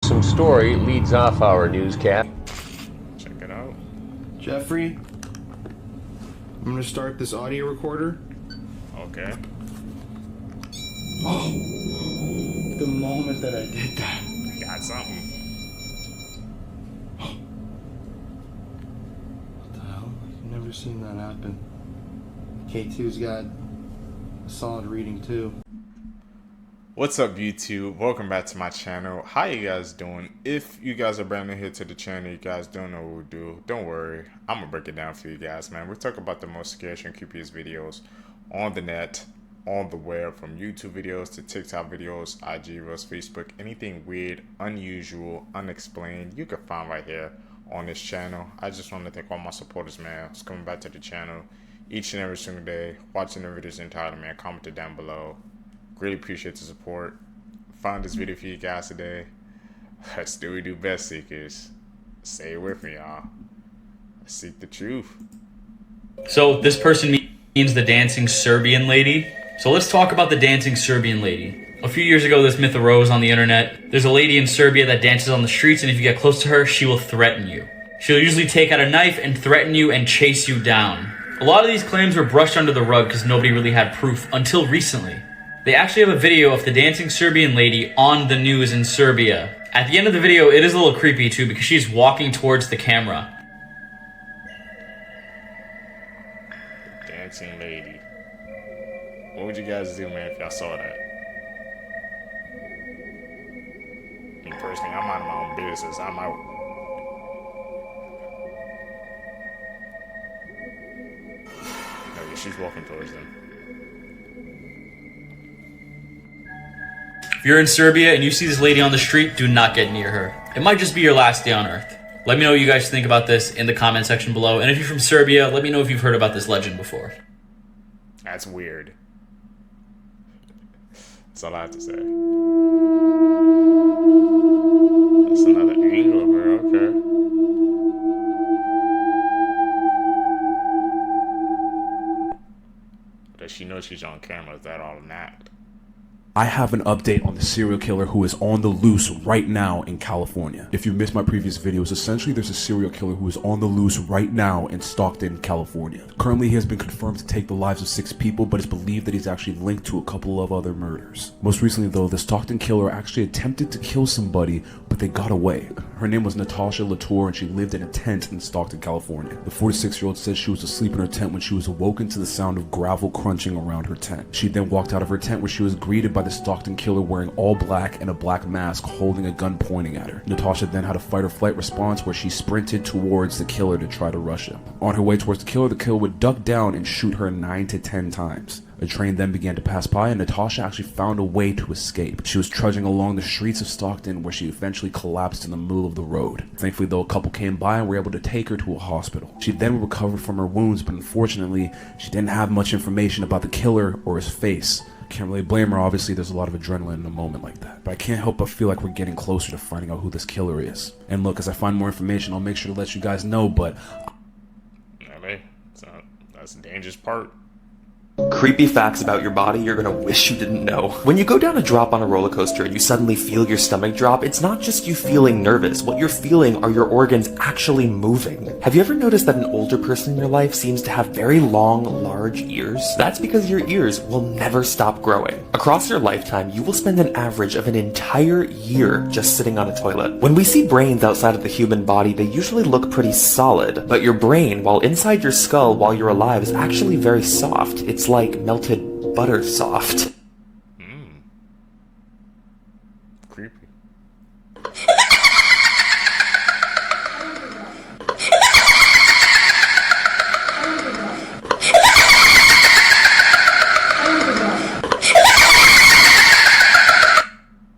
Some story leads off our newscast. Check it out. Jeffrey, I'm gonna start this audio recorder. Okay. Oh, the moment that I did that. Got something. What the hell? I've never seen that happen. K2's got a solid reading too. What's up, YouTube? Welcome back to my channel. How you guys doing? If you guys are brand new here to the channel, you guys don't know what we do, don't worry. I'm gonna break it down for you guys, man. We're talking about the most scary and creepiest videos on the net, on the web, from YouTube videos to TikTok videos, IG Reels, Facebook, anything weird, unusual, unexplained, you can find right here on this channel. I just want to thank all my supporters, man, who's coming back to the channel each and every single day, watching the videos entirely, man. Comment it down below. Really appreciate the support. Found this video for you guys today. Let's do we do best, seekers. Stay with me, y'all. Seek the truth. So this person means the dancing Serbian lady. So let's talk about the dancing Serbian lady. A few years ago, this myth arose on the internet. There's a lady in Serbia that dances on the streets, and if you get close to her, she will threaten you. She'll usually take out a knife and threaten you and chase you down. A lot of these claims were brushed under the rug because nobody really had proof until recently. They actually have a video of the dancing Serbian lady on the news in Serbia. At the end of the video, it is a little creepy too because she's walking towards the camera. The dancing lady. What would you guys do, man, if y'all saw that? Me personally, I'm out of my own business. I'm out. Okay, she's walking towards them. If you're in Serbia and you see this lady on the street, do not get near her. It might just be your last day on Earth. Let me know what you guys think about this in the comment section below. And if you're from Serbia, let me know if you've heard about this legend before. That's weird. That's all I have to say. That's another angle of her, okay. Does she know she's on camera? Is that all an act? I have an update on the serial killer who is on the loose right now in California. If you missed my previous videos, essentially there's a serial killer who is on the loose right now in Stockton, California. Currently he has been confirmed to take the lives of 6 people, but it's believed that he's actually linked to a couple of other murders. Most recently though, the Stockton killer actually attempted to kill somebody, but they got away. Her name was Natasha Latour and she lived in a tent in Stockton, California. The 46-year-old said she was asleep in her tent when she was awoken to the sound of gravel crunching around her tent. She then walked out of her tent where she was greeted by the Stockton killer wearing all black and a black mask holding a gun pointing at her. Natasha then had a fight or flight response where she sprinted towards the killer to try to rush him. On her way towards the killer would duck down and shoot her 9 to 10 times. A train then began to pass by and Natasha actually found a way to escape. She was trudging along the streets of Stockton where she eventually collapsed in the middle of the road. Thankfully though, a couple came by and were able to take her to a hospital. She then recovered from her wounds, but unfortunately, she didn't have much information about the killer or his face. Can't really blame her, obviously there's a lot of adrenaline in a moment like that. But I can't help but feel like we're getting closer to finding out who this killer is. And look, as I find more information, I'll make sure to let you guys know, but... That's the dangerous part. Creepy facts about your body you're gonna wish you didn't know. When you go down a drop on a roller coaster and you suddenly feel your stomach drop, it's not just you feeling nervous. What you're feeling are your organs actually moving. Have you ever noticed that an older person in your life seems to have very long, large ears? That's because your ears will never stop growing. Across your lifetime, you will spend an average of an entire year just sitting on a toilet. When we see brains outside of the human body, they usually look pretty solid, but your brain, while inside your skull while you're alive, is actually very soft. It's like melted butter soft. Creepy.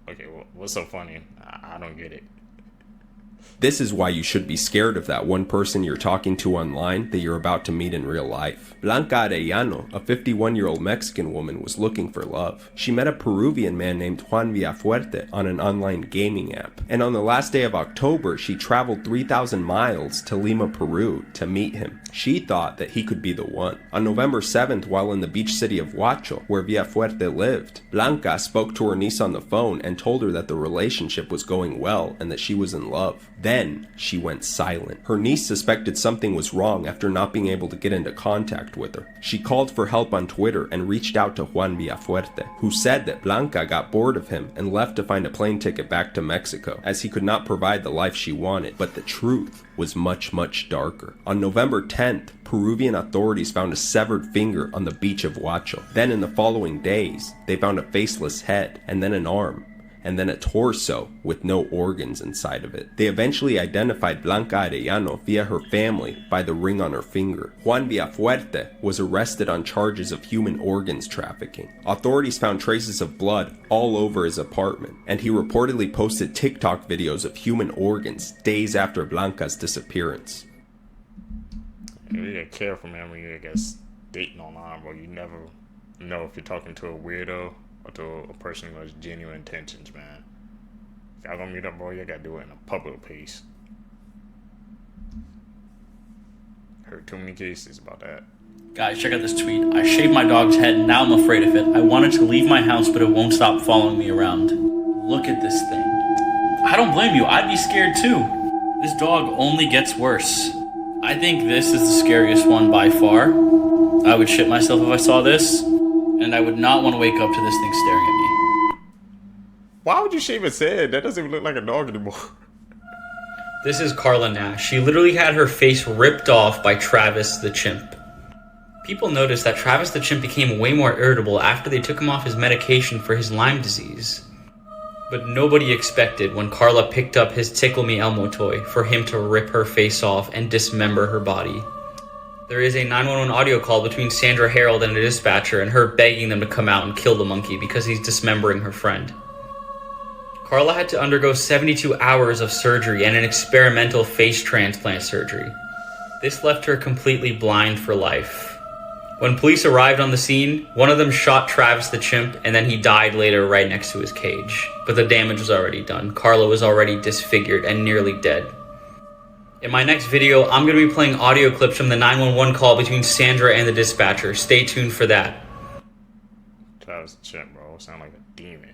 Okay, what's so funny? I don't get it. This is why you should be scared of that one person you're talking to online that you're about to meet in real life. Blanca Arellano, a 51-year-old Mexican woman, was looking for love. She met a Peruvian man named Juan Villafuerte on an online gaming app. And on the last day of October, she traveled 3,000 miles to Lima, Peru to meet him. She thought that he could be the one. On November 7th, while in the beach city of Huacho, where Villafuerte lived, Blanca spoke to her niece on the phone and told her that the relationship was going well and that she was in love. Then she went silent. Her niece suspected something was wrong after not being able to get into contact with her. She called for help on Twitter and reached out to Juan Villafuerte, who said that Blanca got bored of him and left to find a plane ticket back to Mexico, as he could not provide the life she wanted. But the truth was much, much darker. On November 10th, Peruvian authorities found a severed finger on the beach of Huacho. Then in the following days, they found a faceless head, and then an arm, and then a torso with no organs inside of it. They eventually identified Blanca Arellano via her family by the ring on her finger. Juan Villafuerte was arrested on charges of human organs trafficking. Authorities found traces of blood all over his apartment, and he reportedly posted TikTok videos of human organs days after Blanca's disappearance. You gotta careful, man, when you guys dating online, bro. You never know if you're talking to a weirdo or to a person who has genuine intentions, man. If y'all gonna meet up, bro, you gotta do it in a public place. Heard too many cases about that. Guys, check out this tweet. I shaved my dog's head and now I'm afraid of it. I wanted to leave my house, but it won't stop following me around. Look at this thing. I don't blame you. I'd be scared too. This dog only gets worse. I think this is the scariest one by far. I would shit myself if I saw this, and I would not want to wake up to this thing staring at me. Why would you shave his head? That doesn't even look like a dog anymore. This is Carla Nash. She literally had her face ripped off by Travis the chimp. People noticed that Travis the chimp became way more irritable after they took him off his medication for his Lyme disease. But nobody expected when Carla picked up his Tickle Me Elmo toy for him to rip her face off and dismember her body. There is a 911 audio call between Sandra Harold and a dispatcher and her begging them to come out and kill the monkey because he's dismembering her friend. Carla had to undergo 72 hours of surgery and an experimental face transplant surgery. This left her completely blind for life. When police arrived on the scene, one of them shot Travis the chimp and then he died later right next to his cage. But the damage was already done. Carla was already disfigured and nearly dead. In my next video, I'm going to be playing audio clips from the 911 call between Sandra and the dispatcher. Stay tuned for that. Travis the chimp, bro. Sound like a demon.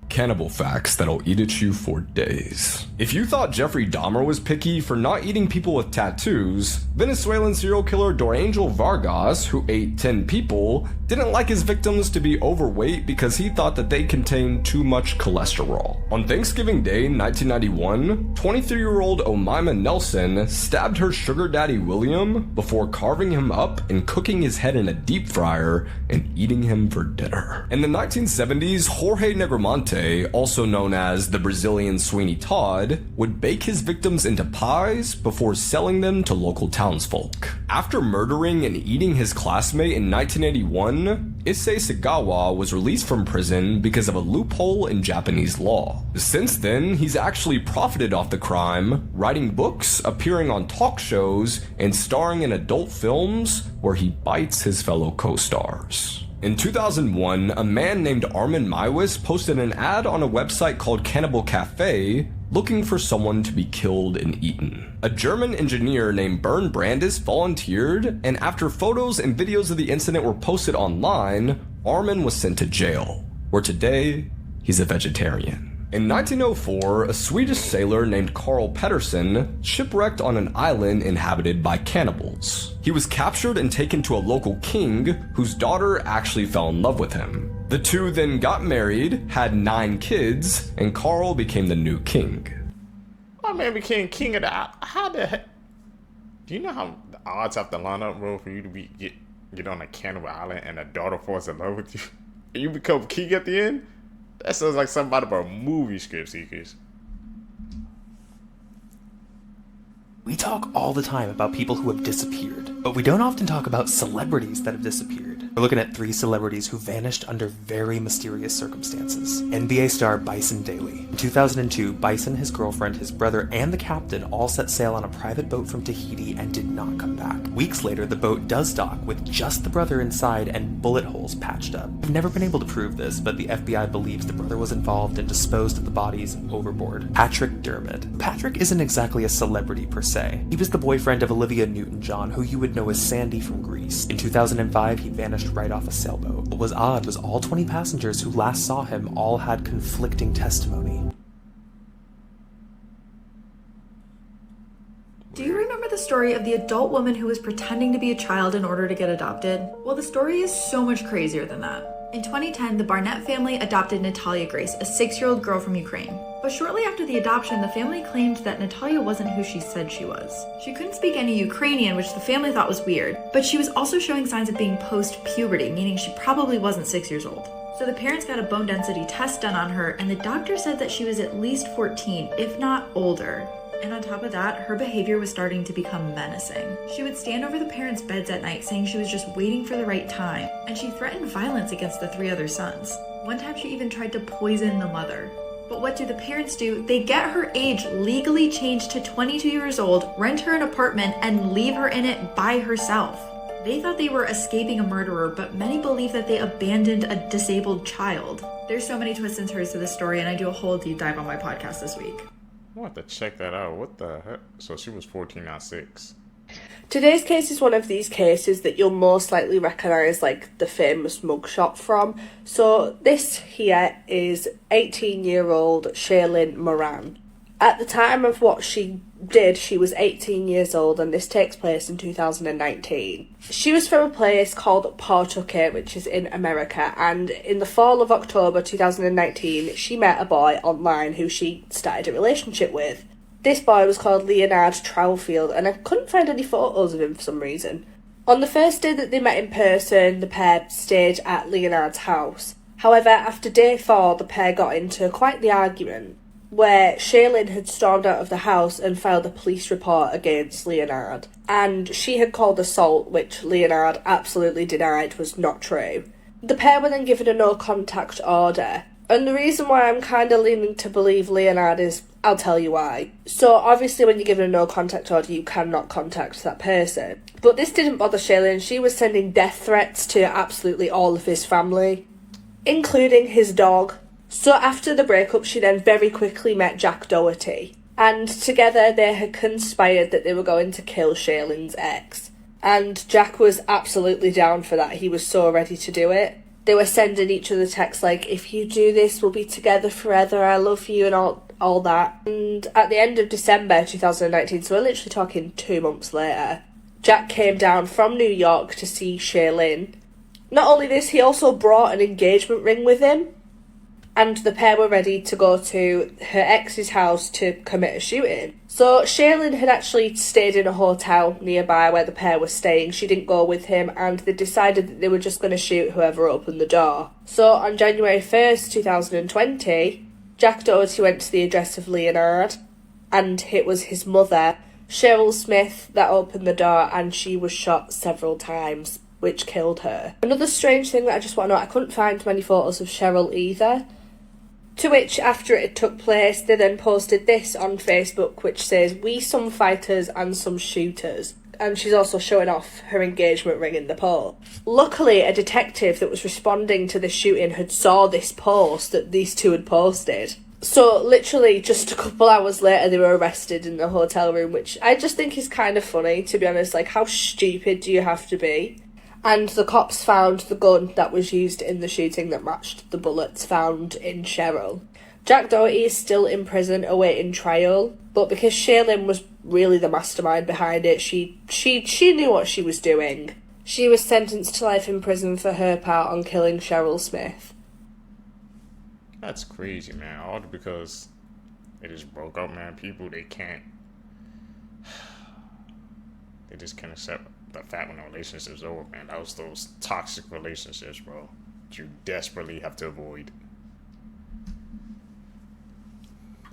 Cannibal facts that'll eat at you for days. If you thought Jeffrey Dahmer was picky for not eating people with tattoos, Venezuelan serial killer Dorangel Vargas, who ate 10 people, didn't like his victims to be overweight because he thought that they contained too much cholesterol. On Thanksgiving Day 1991, 23-year-old Omaima Nelson stabbed her sugar daddy William before carving him up and cooking his head in a deep fryer and eating him for dinner. In the 1970s, Jorge Negromonte, also known as the Brazilian Sweeney Todd, would bake his victims into pies before selling them to local townsfolk. After murdering and eating his classmate in 1981, Issei Sagawa was released from prison because of a loophole in Japanese law. Since then, he's actually profited off the crime, writing books, appearing on talk shows, and starring in adult films where he bites his fellow co-stars. In 2001, a man named Armin Maiwis posted an ad on a website called Cannibal Cafe looking for someone to be killed and eaten. A German engineer named Bernd Brandis volunteered, and after photos and videos of the incident were posted online, Armin was sent to jail, where today, he's a vegetarian. In 1904, a Swedish sailor named Carl Pettersson shipwrecked on an island inhabited by cannibals. He was captured and taken to a local king, whose daughter actually fell in love with him. The two then got married, had 9 kids, and Carl became the new king. My man became king of the island. How the heck? Do you know how the odds have to line up, bro, for you to get on a cannibal island and a daughter falls in love with you? And you become king at the end? That sounds like something out of a movie script, Seekers. We talk all the time about people who have disappeared, but we don't often talk about celebrities that have disappeared. We're looking at 3 celebrities who vanished under very mysterious circumstances. NBA star Bison Daly. In 2002, Bison, his girlfriend, his brother, and the captain all set sail on a private boat from Tahiti and did not come back. Weeks later, the boat does dock with just the brother inside and bullet holes patched up. I've never been able to prove this, but the FBI believes the brother was involved and disposed of the bodies overboard. Patrick Dermott. Patrick isn't exactly a celebrity per se. He was the boyfriend of Olivia Newton-John, who you would know as Sandy from Grease. In 2005, he vanished right off a sailboat. What was odd was all 20 passengers who last saw him all had conflicting testimony. Do you remember the story of the adult woman who was pretending to be a child in order to get adopted? Well, the story is so much crazier than that. In 2010, the Barnett family adopted Natalia Grace, a 6-year-old girl from Ukraine. But shortly after the adoption, the family claimed that Natalia wasn't who she said she was. She couldn't speak any Ukrainian, which the family thought was weird, but she was also showing signs of being post-puberty, meaning she probably wasn't 6 years old. So the parents got a bone density test done on her, and the doctor said that she was at least 14, if not older. And on top of that, her behavior was starting to become menacing. She would stand over the parents' beds at night saying she was just waiting for the right time, and she threatened violence against the 3 other sons. One time she even tried to poison the mother. But what do the parents do? They get her age legally changed to 22 years old, rent her an apartment, and leave her in it by herself. They thought they were escaping a murderer, but many believe that they abandoned a disabled child. There's so many twists and turns to this story, and I do a whole deep dive on my podcast this week. I want to check that out. What the heck? So she was 14, not 6. Today's case is one of these cases that you'll most likely recognise like the famous mugshot from. So this here is 18-year-old Shaylin Moran. At the time of what she did, she was 18 years old, and this takes place in 2019. She was from a place called Pawtucket, which is in America, and in the fall of October 2019, she met a boy online who she started a relationship with. This boy was called Leonard Trowfield, and I couldn't find any photos of him for some reason. On the first day that they met in person, the pair stayed at Leonard's house. However, after day 4, the pair got into quite the argument, where Shaylin had stormed out of the house and filed a police report against Leonard. And she had called assault, which Leonard absolutely denied was not true. The pair were then given a no-contact order. And the reason why I'm kind of leaning to believe Leonard is, I'll tell you why. So obviously when you're given a no-contact order, you cannot contact that person. But this didn't bother Shaylin. She was sending death threats to absolutely all of his family, including his dog. So after the breakup, she then very quickly met Jack Doherty. And together they had conspired that they were going to kill Shaylin's ex. And Jack was absolutely down for that. He was so ready to do it. They were sending each other texts like, if you do this, we'll be together forever, I love you, and all that. And at the end of December 2019, so we're literally talking 2 months later, Jack came down from New York to see Shaylin. Not only this, he also brought an engagement ring with him, and the pair were ready to go to her ex's house to commit a shooting. So Shaylin had actually stayed in a hotel nearby where the pair were staying. She didn't go with him, and they decided that they were just going to shoot whoever opened the door. So on January 1st, 2020, Jack Doherty went to the address of Leonard, and it was his mother, Cheryl Smith, that opened the door, and she was shot several times, which killed her. Another strange thing that I just want to know, I couldn't find many photos of Cheryl either. To which, after it took place, they then posted this on Facebook, which says, "We some fighters and some shooters." And she's also showing off her engagement ring in the post. Luckily, a detective that was responding to the shooting had saw this post that these two had posted. So, literally, just a couple hours later, they were arrested in the hotel room, which I just think is kind of funny, to be honest. Like, how stupid do you have to be? And the cops found the gun that was used in the shooting that matched the bullets found in Cheryl. Jack Doherty is still in prison awaiting trial, but because Shaylin was really the mastermind behind it, she knew what she was doing. She was sentenced to life in prison for her part on killing Cheryl Smith. That's crazy, man. All because they just broke up, man. People, they just can't accept the fact when the relationship's over, man. That was those toxic relationships, bro, that you desperately have to avoid.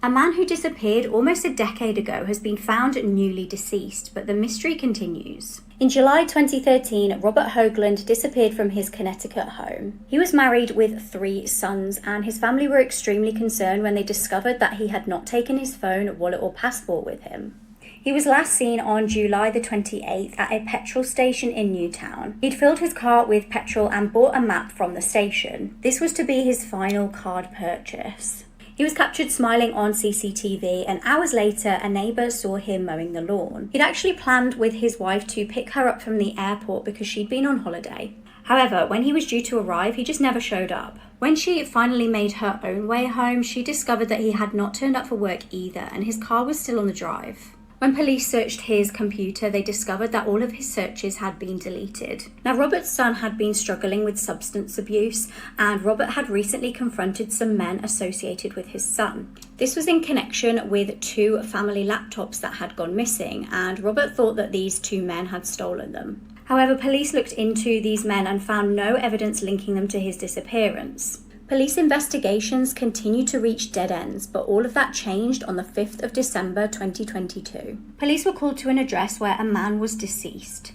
A man who disappeared almost a decade ago has been found newly deceased, but the mystery continues. In July 2013, Robert Hogland disappeared from his Connecticut home. He was married with 3 sons, and his family were extremely concerned when they discovered that he had not taken his phone, wallet, or passport with him. He was last seen on July the 28th at a petrol station in Newtown. He'd filled his car with petrol and bought a map from the station. This was to be his final card purchase. He was captured smiling on CCTV, and hours later, a neighbour saw him mowing the lawn. He'd actually planned with his wife to pick her up from the airport because she'd been on holiday. However, when he was due to arrive, he just never showed up. When she finally made her own way home, she discovered that he had not turned up for work either, and his car was still on the drive. When police searched his computer, they discovered that all of his searches had been deleted. Now, Robert's son had been struggling with substance abuse, and Robert had recently confronted some men associated with his son. This was in connection with 2 family laptops that had gone missing, and Robert thought that these 2 men had stolen them. However, police looked into these men and found no evidence linking them to his disappearance. Police investigations continued to reach dead ends, but all of that changed on the 5th of December 2022. Police were called to an address where a man was deceased.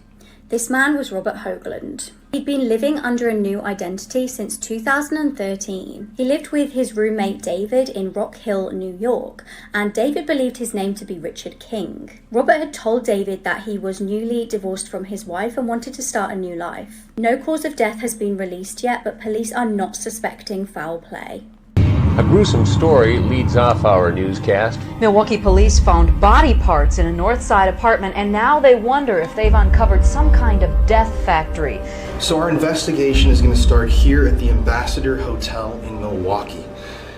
This man was Robert Hogland. He'd been living under a new identity since 2013. He lived with his roommate David in Rock Hill, New York, and David believed his name to be Richard King. Robert had told David that he was newly divorced from his wife and wanted to start a new life. No cause of death has been released yet, but police are not suspecting foul play. A gruesome story leads off our newscast. Milwaukee police found body parts in a North Side apartment, and now they wonder if they've uncovered some kind of death factory. So our investigation is going to start here at the Ambassador Hotel in Milwaukee,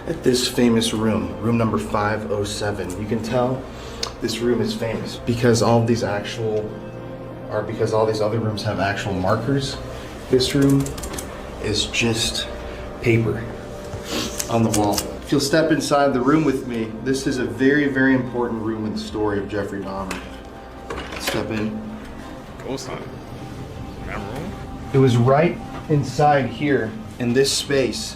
at this famous room number 507. You can tell this room is famous because all these other rooms have actual markers. This room is just paper on the wall. If you'll step inside the room with me, this is a very, very important room in the story of Jeffrey Dahmer. Step in. Go, son. That room? It was right inside here in this space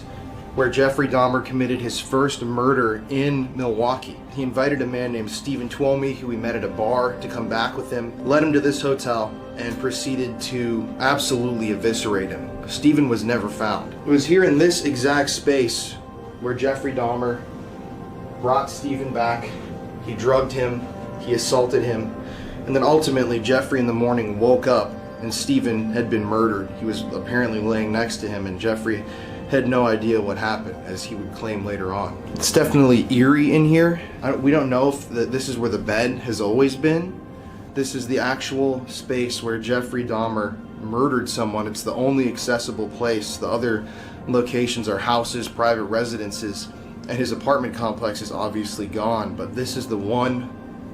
where Jeffrey Dahmer committed his first murder in Milwaukee. He invited a man named Stephen Twomey, who he met at a bar, to come back with him, led him to this hotel, and proceeded to absolutely eviscerate him. Stephen was never found. It was here in this exact space where Jeffrey Dahmer brought Stephen back. He drugged him, he assaulted him, and then ultimately Jeffrey in the morning woke up and Stephen had been murdered. He was apparently laying next to him, and Jeffrey had no idea what happened, as he would claim later on. It's definitely eerie in here. We don't know if this is where the bed has always been. This is the actual space where Jeffrey Dahmer murdered someone. It's the only accessible place. The other locations are houses, private residences, and his apartment complex is obviously gone, but this is the one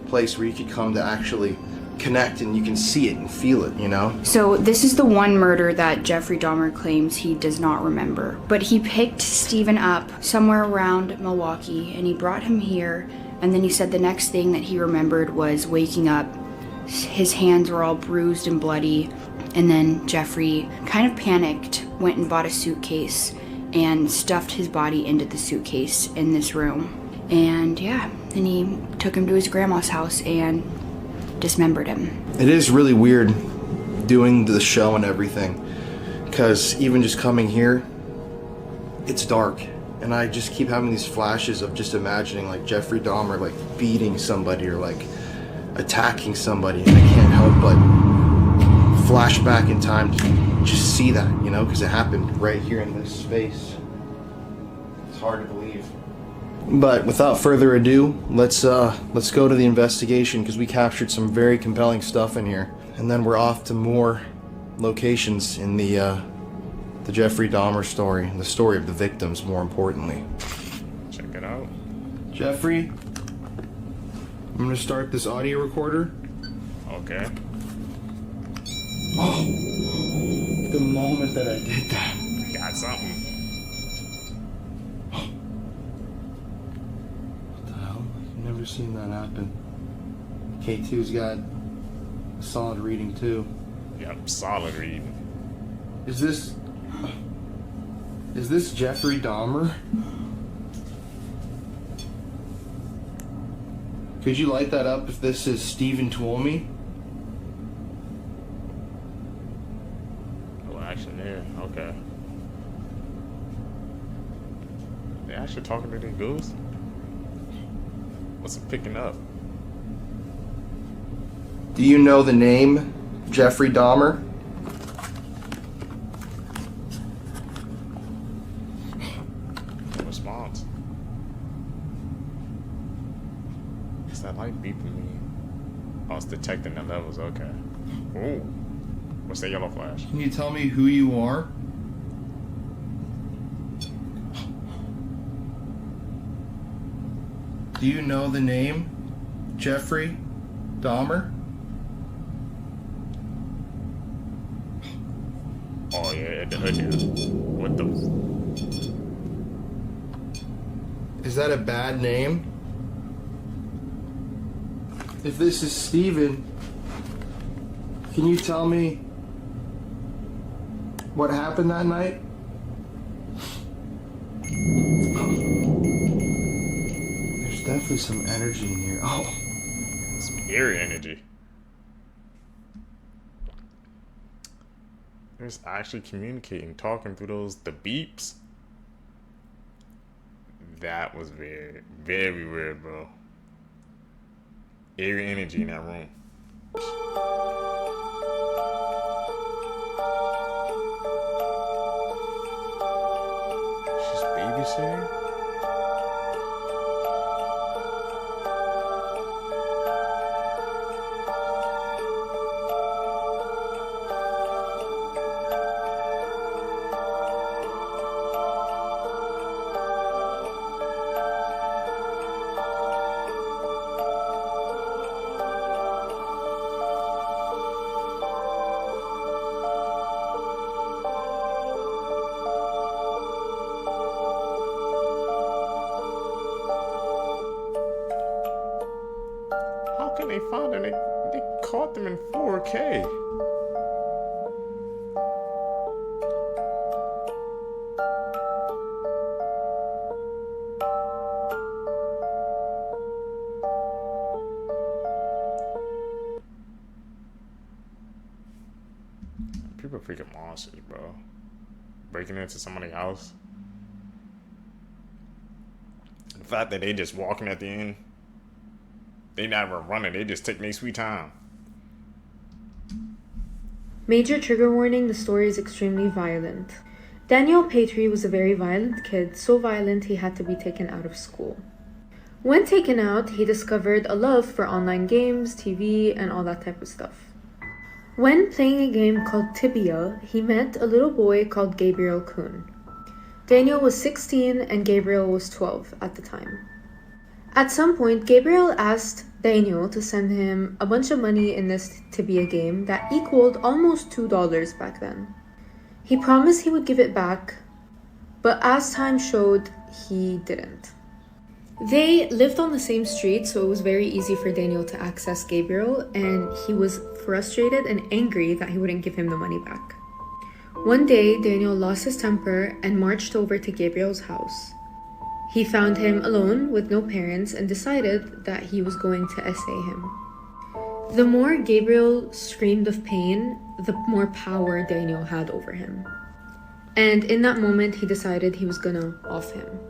place where you could come to actually connect, and you can see it and feel it, you know? So this is the one murder that Jeffrey Dahmer claims he does not remember, but he picked Stephen up somewhere around Milwaukee and he brought him here, and then he said the next thing that he remembered was waking up. His hands were all bruised and bloody, and then Jeffrey kind of panicked, went and bought a suitcase and stuffed his body into the suitcase in this room. And yeah, then he took him to his grandma's house and dismembered him. It is really weird doing the show and everything, because even just coming here, it's dark, and I just keep having these flashes of just imagining like Jeffrey Dahmer like beating somebody or like attacking somebody, and I can't help but flash back in time to just see that, you know, because it happened right here in this space. It's hard to believe. But without further ado, let's go to the investigation, because we captured some very compelling stuff in here, and then we're off to more locations in the Jeffrey Dahmer story, the story of the victims, more importantly. Check it out. Jeffrey, I'm gonna start this audio recorder. Okay. Oh, the moment that I did that. Got something. Never seen that happen. K2's got a solid reading too. Yep, solid reading. Is this Jeffrey Dahmer? Could you light that up if this is Stephen Tuomi? Oh, action there. Okay. They actually talking to the ghost? What's it picking up? Do you know the name Jeffrey Dahmer? No response. Is that light beeping me? Oh, it's detecting the levels. Okay. Ooh. What's that yellow flash? Can you tell me who you are? Do you know the name Jeffrey Dahmer? Oh yeah, I do. What the? Is that a bad name? If this is Steven, can you tell me what happened that night? There's definitely some energy in here. Oh. Some eerie energy. There's actually communicating, talking through the beeps. That was very, very weird, bro. Eerie energy in that room. She's babysitting? They found them. They caught them in 4K. People are freaking monsters, bro. Breaking into somebody's house. The fact that they just walking at the end. They not even running, they just take their sweet time. Major trigger warning, the story is extremely violent. Daniel Patry was a very violent kid, so violent he had to be taken out of school. When taken out, he discovered a love for online games, TV, and all that type of stuff. When playing a game called Tibia, he met a little boy called Gabriel Kuhn. Daniel was 16 and Gabriel was 12 at the time. At some point, Gabriel asked Daniel to send him a bunch of money in this Tibia game that equaled almost $2 back then. He promised he would give it back, but as time showed, he didn't. They lived on the same street, so it was very easy for Daniel to access Gabriel, and he was frustrated and angry that he wouldn't give him the money back. One day, Daniel lost his temper and marched over to Gabriel's house. He found him alone with no parents and decided that he was going to essay him. The more Gabriel screamed of pain, the more power Daniel had over him. And in that moment, he decided he was gonna off him.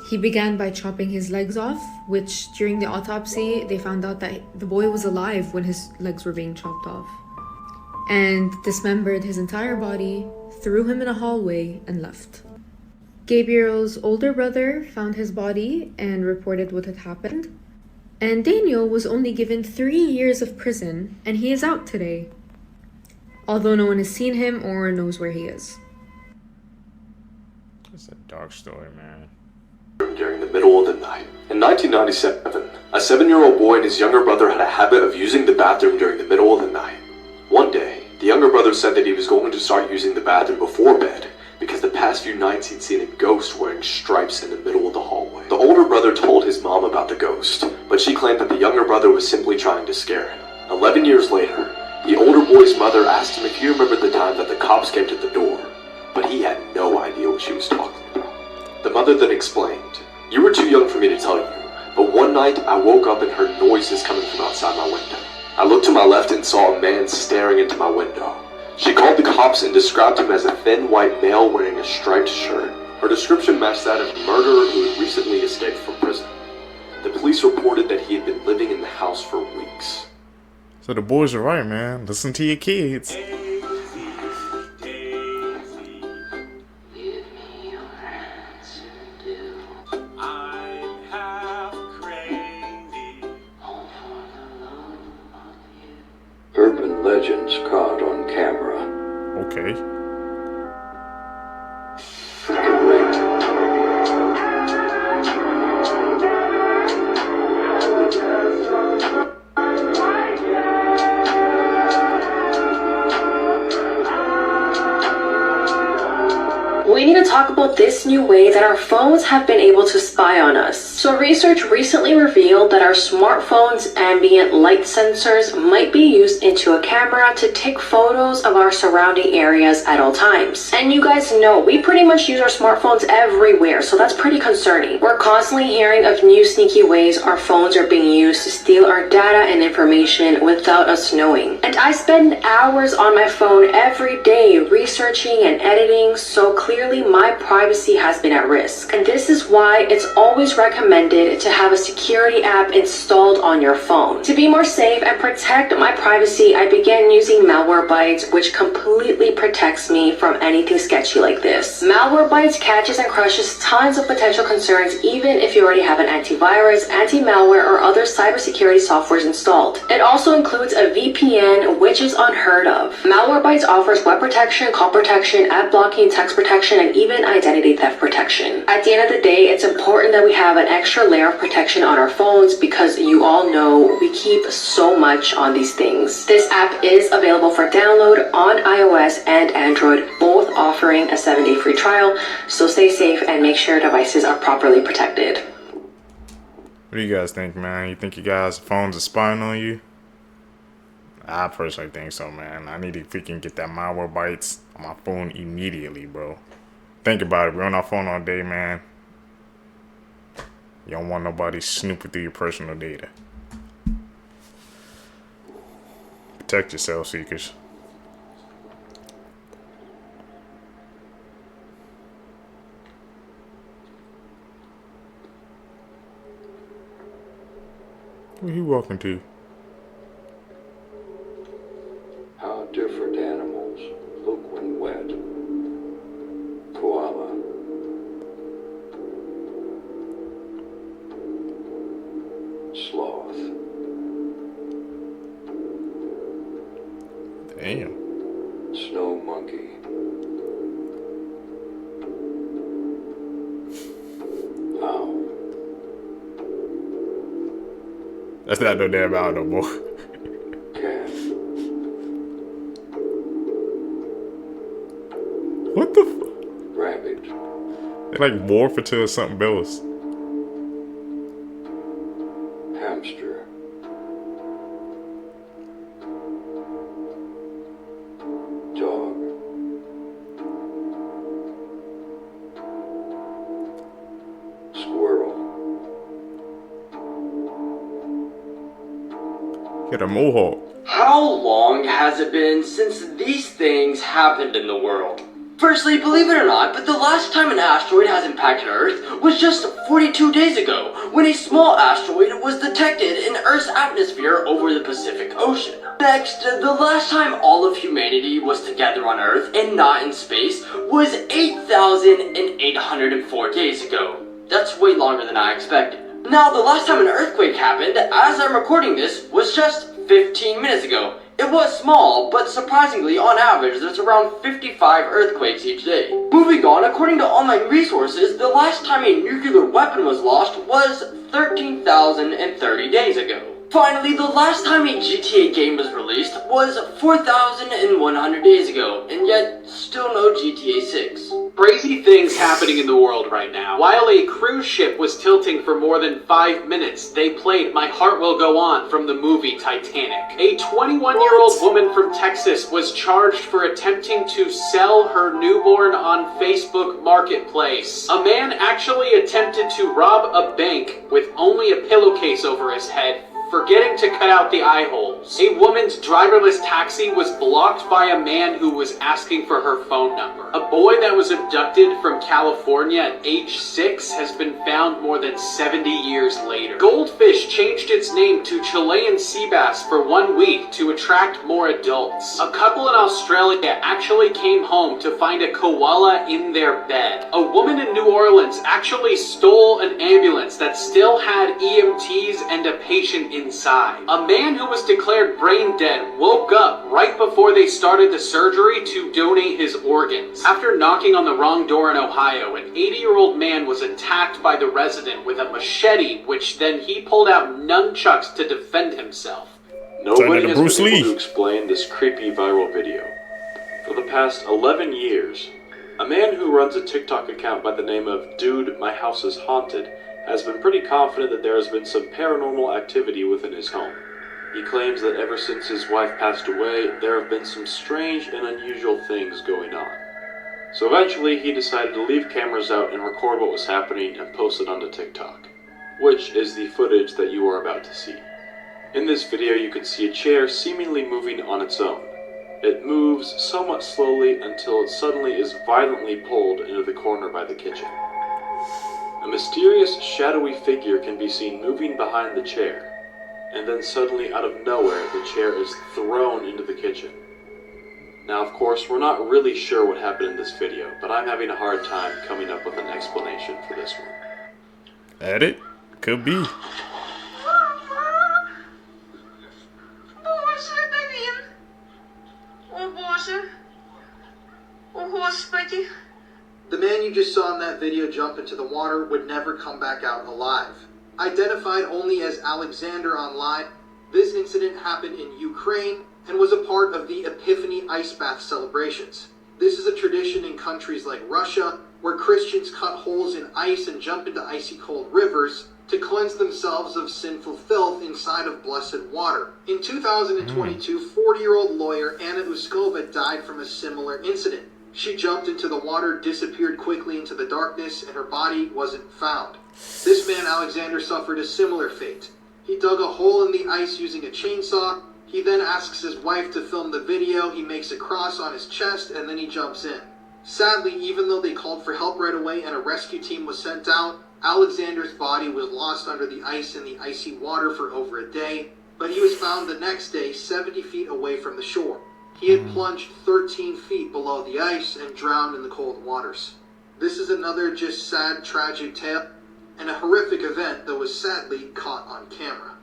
He began by chopping his legs off, which during the autopsy, they found out that the boy was alive when his legs were being chopped off. And dismembered his entire body, threw him in a hallway, and left. Gabriel's older brother found his body and reported what had happened. And Daniel was only given 3 years of prison, and he is out today. Although no one has seen him or knows where he is. It's a dark story, man. During the middle of the night. In 1997, a 7-year-old boy and his younger brother had a habit of using the bathroom during the middle of the night. One day, the younger brother said that he was going to start using the bathroom before bed, because the past few nights he'd seen a ghost wearing stripes in the middle of the hallway. The older brother told his mom about the ghost, but she claimed that the younger brother was simply trying to scare him. 11 years later, the older boy's mother asked him if he remembered the time that the cops came to the door, but he had no idea what she was talking about. The mother then explained, "You were too young for me to tell you, But one night, I woke up and heard noises coming from outside my window. I looked to my left and saw a man staring into my window. She called the cops and described him as a thin white male wearing a striped shirt. Her description matched that of a murderer who had recently escaped from prison. The police reported that he had been living in the house for weeks. So the boys are right, man. Listen to your kids. Urban legends caught on camera. Okay. We need to talk about this new way that our phones have been able to spy on us. So research recently revealed that our smartphones' ambient light sensors might be used into a camera to take photos of our surrounding areas at all times. And you guys know, we pretty much use our smartphones everywhere, so that's pretty concerning. We're constantly hearing of new sneaky ways our phones are being used to steal our data and information without us knowing. And I spend hours on my phone every day researching and editing, so clearly my privacy has been at risk. And this is why it's always recommended to have a security app installed on your phone. To be more safe and protect my privacy, I began using Malware Bites, which completely protects me from anything sketchy like this. Malware Bites catches and crushes tons of potential concerns even if you already have an antivirus, anti-malware, or other cybersecurity softwares installed. It also includes a VPN, which is unheard of. Malware Bites offers web protection, call protection, ad blocking, text protection, and even identity theft protection. At the end of the day, it's important that we have an extra layer of protection on our phones because you all know we keep so much on these things. This app is available for download on iOS and Android, both offering a 7-day free trial, so stay safe and make sure devices are properly protected. What do you guys think, man? You think you guys' phones are spying on you? I personally think so, man. I need to freaking get that Malware Bites on my phone immediately, bro. Think about it. We're on our phone all day, man. You don't want nobody snooping through your personal data. Protect yourself, seekers. Where you walking to? How different animals look when wet. Koala. Sloth. Damn. Snow monkey. Owl. That's not no damn owl no more. Cat. What the f? Rabbit. They like morph into something else. Hamster. Dog. Squirrel. Get a mohawk. How long has it been since these things happened in the world? Firstly, believe it or not, but the last time an asteroid has impacted Earth was just 42 days ago, when a small asteroid was detected in Earth's atmosphere over the Pacific Ocean. Next, the last time all of humanity was together on Earth and not in space was 8,804 days ago. That's way longer than I expected. Now, the last time an earthquake happened, as I'm recording this, was just 15 minutes ago. It was small, but surprisingly, on average, there's around 55 earthquakes each day. Moving on, according to online resources, the last time a nuclear weapon was lost was 13,030 days ago. Finally, the last time a GTA game was released was 4,100 days ago, and yet still no GTA 6. Crazy things happening in the world right now. While a cruise ship was tilting for more than 5 minutes, they played My Heart Will Go On from the movie Titanic. A 21-year-old woman from Texas was charged for attempting to sell her newborn on Facebook Marketplace. A man actually attempted to rob a bank with only a pillowcase over his head, forgetting to cut out the eye holes. A woman's driverless taxi was blocked by a man who was asking for her phone number. A boy that was abducted from California at age 6 has been found more than 70 years later. Goldfish changed its name to Chilean sea bass for 1 week to attract more adults. A couple in Australia actually came home to find a koala in their bed. A woman in New Orleans actually stole an ambulance that still had EMTs and a patient inside. A man who was declared brain dead woke up right before they started the surgery to donate his organs. After knocking on the wrong door in Ohio, an 80-year-old man was attacked by the resident with a machete, which then he pulled out nunchucks to defend himself. Nobody has been able to explain this creepy viral video. For the past 11 years, a man who runs a TikTok account by the name of Dude, My House is Haunted has been pretty confident that there has been some paranormal activity within his home. He claims that ever since his wife passed away, there have been some strange and unusual things going on. So eventually, he decided to leave cameras out and record what was happening and post it onto TikTok, which is the footage that you are about to see. In this video, you can see a chair seemingly moving on its own. It moves somewhat slowly until it suddenly is violently pulled into the corner by the kitchen. A mysterious, shadowy figure can be seen moving behind the chair, and then suddenly out of nowhere, the chair is thrown into the kitchen. Now, of course, we're not really sure what happened in this video, but I'm having a hard time coming up with an explanation for this one. Edit? Could be. The man you just saw in that video jump into the water would never come back out alive. Identified only as Alexander online, this incident happened in Ukraine and was a part of the Epiphany ice bath celebrations. This is a tradition in countries like Russia, where Christians cut holes in ice and jump into icy cold rivers to cleanse themselves of sinful filth inside of blessed water. In 2022, 40-year-old lawyer Anna Uskova died from a similar incident. She jumped into the water, disappeared quickly into the darkness, and her body wasn't found. This man, Alexander, suffered a similar fate. He dug a hole in the ice using a chainsaw. He then asks his wife to film the video. He makes a cross on his chest, and then he jumps in. Sadly, even though they called for help right away and a rescue team was sent out, Alexander's body was lost under the ice in the icy water for over a day, but he was found the next day 70 feet away from the shore. He had plunged 13 feet below the ice and drowned in the cold waters. This is another just sad, tragic tale, and a horrific event that was sadly caught on camera.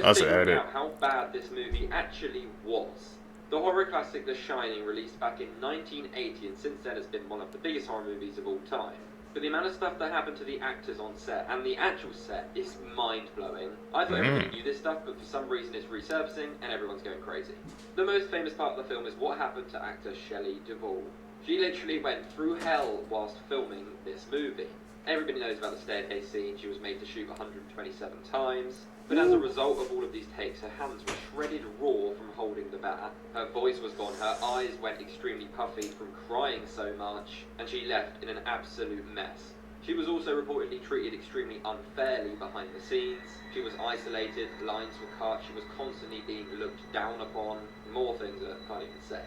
That's an edit. Out how bad this movie actually was. The horror classic The Shining released back in 1980, and since then has been one of the biggest horror movies of all time. But the amount of stuff that happened to the actors on set and the actual set is mind-blowing. I thought everybody knew this stuff, but for some reason it's resurfacing and everyone's going crazy. The most famous part of the film is what happened to actor Shelley Duvall. She literally went through hell whilst filming this movie. Everybody knows about the staircase scene. She was made to shoot 127 times. But as a result of all of these takes, her hands were shredded raw from holding the bat. Her voice was gone, her eyes went extremely puffy from crying so much, and she left in an absolute mess. She was also reportedly treated extremely unfairly behind the scenes. She was isolated, lines were cut, she was constantly being looked down upon, more things that I can't even say.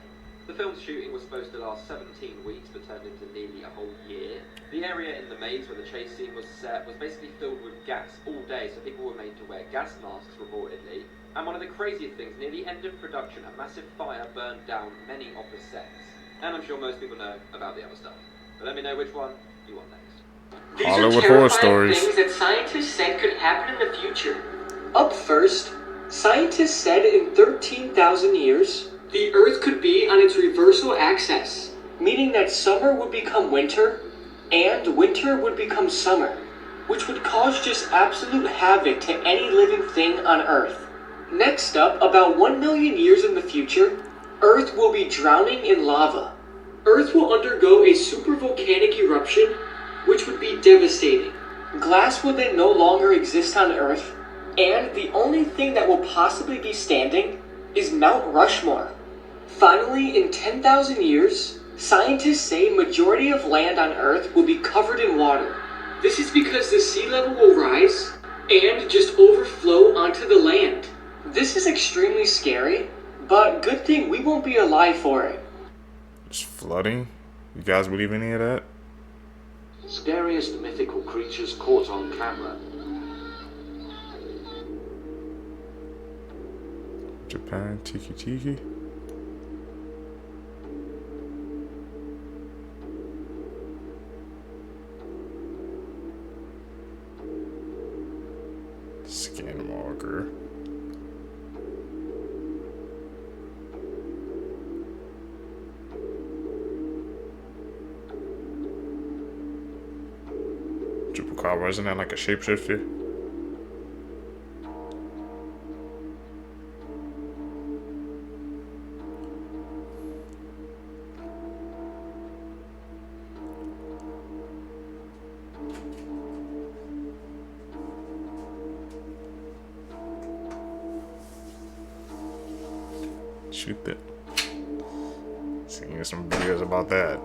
The film's shooting was supposed to last 17 weeks, but turned into nearly a whole year. The area in the maze where the chase scene was set was basically filled with gas all day, so people were made to wear gas masks, reportedly. And one of the craziest things, near the end of production, a massive fire burned down many of the sets. And I'm sure most people know about the other stuff. But let me know which one you want next. These Hollywood are horror terrifying stories. things that scientists said could happen in the future. Up first, scientists said in 13,000 years, the Earth could be on its reversal axis, meaning that summer would become winter, and winter would become summer, which would cause just absolute havoc to any living thing on Earth. Next up, about 1 million years in the future, Earth will be drowning in lava. Earth will undergo a supervolcanic eruption, which would be devastating. Glass will then no longer exist on Earth, and the only thing that will possibly be standing is Mount Rushmore. Finally, in 10,000 years, scientists say majority of land on Earth will be covered in water. This is because the sea level will rise and just overflow onto the land. This is extremely scary, but good thing we won't be alive for it. It's flooding? You guys believe any of that? Scariest mythical creatures caught on camera. Japan, Tiki Tiki. Skinwalker. Chupacabra, isn't that like a shapeshifter? Shoot that. Seeing some videos about that.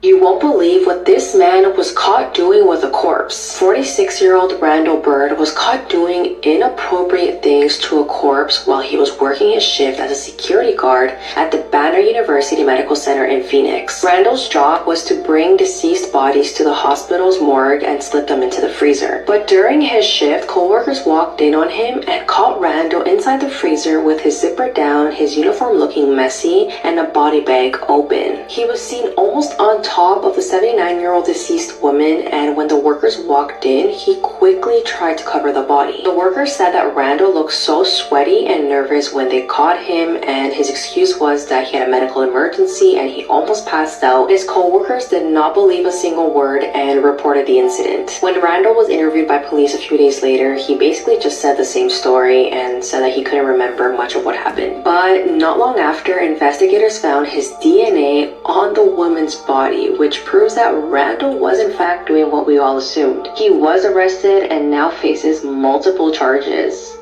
You won't believe what this man was caught doing with a corpse. 46-year-old Randall Bird was caught doing inappropriate things to a corpse while he was working his shift as a security guard at the Banner University Medical Center in Phoenix. Randall's job was to bring deceased bodies to the hospital's morgue and slip them into the freezer. But during his shift, coworkers walked in on him and caught Randall inside the freezer with his zipper down, his uniform looking messy, and a body bag open. He was seen almost on top of the 79-year-old deceased woman, and when the workers walked in, he quickly tried to cover the body. The workers said that Randall looked so sweaty and nervous when they caught him, and his excuse was that he had a medical emergency and he almost passed out. His co-workers did not believe a single word and reported the incident. When Randall was interviewed by police a few days later, he basically just said the same story and said that he couldn't remember much of what happened. But not long after, investigators found his DNA on the woman's body, which proves that Randall was in fact doing what we all assumed. He was arrested and now faces multiple charges.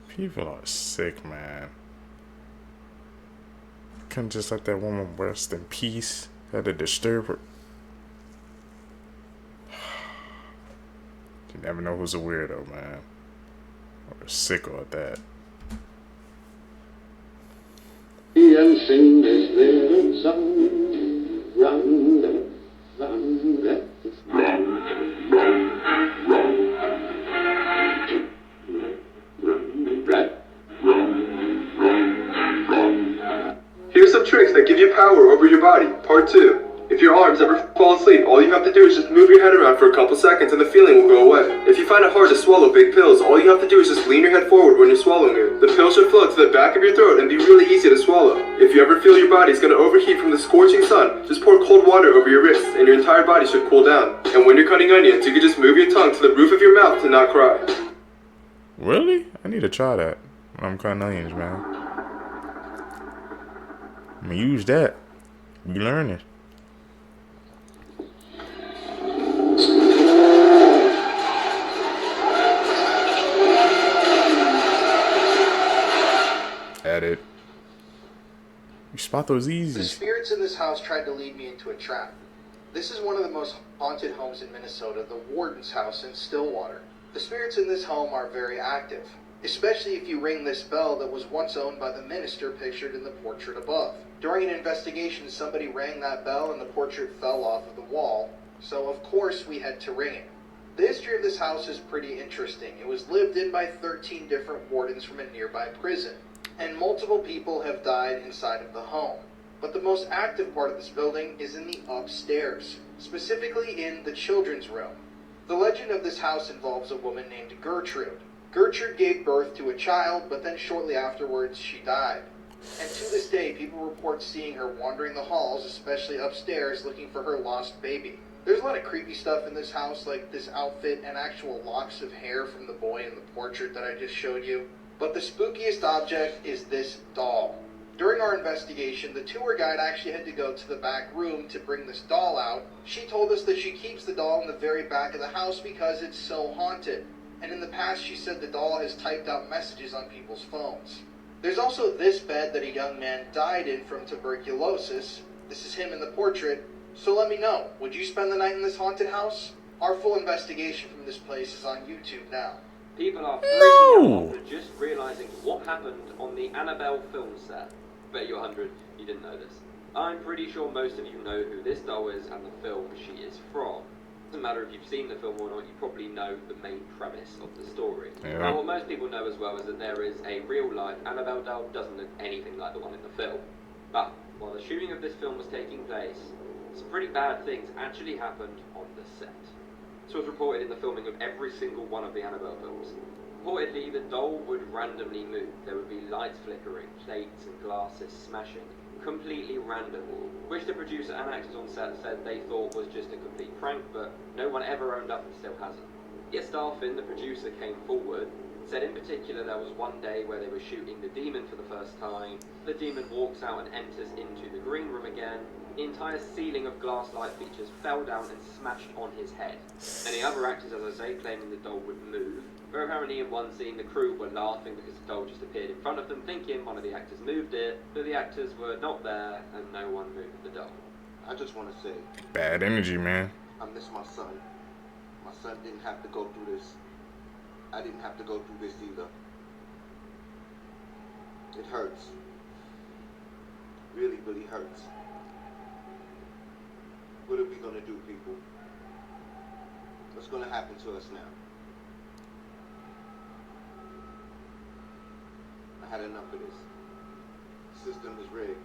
People are sick, man. Couldn't just let that woman rest in peace. Had to disturb her. You never know who's a weirdo, man. Or a sicko at that. And sing this little song. Run, run, run, Here's some tricks that give you power over your body. Part 2. If your arms ever fall asleep, all you have to do is just move your head around for a couple seconds and the feeling will go away. If you find it hard to swallow big pills, all you have to do is just lean your head forward when you're swallowing it. The pill should float to the back of your throat and be really easy to swallow. If you ever feel your body's going to overheat from the scorching sun, just pour cold water over your wrists and your entire body should cool down. And when you're cutting onions, you can just move your tongue to the roof of your mouth to not cry. Really? I need to try that when I'm cutting onions, man. I'm gonna use that. You learn it. Edit. You spot those easy. The spirits in this house tried to lead me into a trap. This is one of the most haunted homes in Minnesota, the Wardens House in Stillwater. The spirits in this home are very active, especially if you ring this bell that was once owned by the minister pictured in the portrait above. During an investigation, somebody rang that bell and the portrait fell off of the wall, so of course we had to ring it. The history of this house is pretty interesting. It was lived in by 13 different wardens from a nearby prison, and multiple people have died inside of the home. But the most active part of this building is in the upstairs, specifically in the children's room. The legend of this house involves a woman named Gertrude. Gertrude gave birth to a child, but then shortly afterwards she died. And to this day, people report seeing her wandering the halls, especially upstairs, looking for her lost baby. There's a lot of creepy stuff in this house, like this outfit and actual locks of hair from the boy in the portrait that I just showed you. But the spookiest object is this doll. During our investigation, the tour guide actually had to go to the back room to bring this doll out. She told us that she keeps the doll in the very back of the house because it's so haunted. And in the past, she said the doll has typed out messages on people's phones. There's also this bed that a young man died in from tuberculosis. This is him in the portrait. So let me know, would you spend the night in this haunted house? Our full investigation from this place is on YouTube now. People are freaking out after just realizing what happened on the Annabelle film set. Bet you 100 you didn't know this. I'm pretty sure most of you know who this doll is and the film she is from. Doesn't matter if you've seen the film or not, you probably know the main premise of the story. Yeah. Now, what most people know as well is that there is a real-life Annabelle doll doesn't look anything like the one in the film. But while the shooting of this film was taking place, some pretty bad things actually happened on the set. This was reported in the filming of every single one of the Annabelle films. Reportedly, the doll would randomly move. There would be lights flickering, plates and glasses smashing, completely random, which the producer and actors on set said they thought was just a complete prank, but no one ever owned up and still hasn't. Yet Starfin, the producer, came forward, said in particular there was one day where they were shooting the demon for the first time. The demon walks out and enters into the green room again. The entire ceiling of glass light features fell down and smashed on his head. And the other actors, as I say, claiming the doll would move. But apparently in one scene the crew were laughing because the doll just appeared in front of them, thinking one of the actors moved it, but the actors were not there and no one moved the doll. I just want to say, Bad energy, man. I miss my son. My son didn't have to go through this. I didn't have to go through this either. It hurts. Really, really hurts. What are we going to do, people? What's going to happen to us now? I had enough of this. The system is rigged.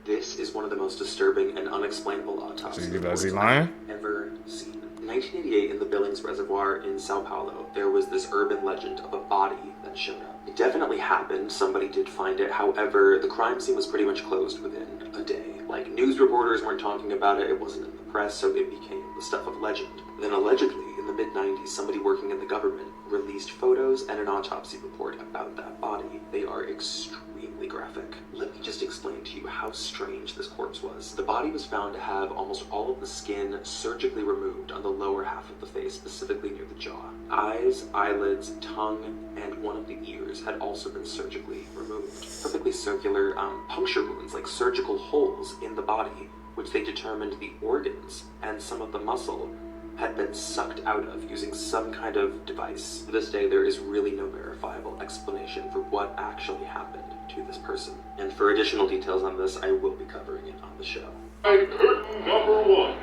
This is one of the most disturbing and unexplainable autopsy Is he reports lying? I've ever seen. In 1988, in the Billings Reservoir in Sao Paulo, there was this urban legend of a body that showed up. It definitely happened, somebody did find it, however, the crime scene was pretty much closed within a day. Like, news reporters weren't talking about it, it wasn't in the press, so it became the stuff of legend. Then allegedly, in the mid-90s, somebody working in the government released photos and an autopsy report about that body. They are extremely graphic. Let me just explain to you how strange this corpse was. The body was found to have almost all of the skin surgically removed on the lower half of the face, specifically near the jaw. Eyes, eyelids, tongue, and one of the ears had also been surgically removed. Perfectly circular puncture wounds, like surgical holes in the body, which they determined the organs and some of the muscle had been sucked out of using some kind of device. To this day, there is really no verifiable explanation for what actually happened to this person. And for additional details on this, I will be covering it on the show. Curtain number one.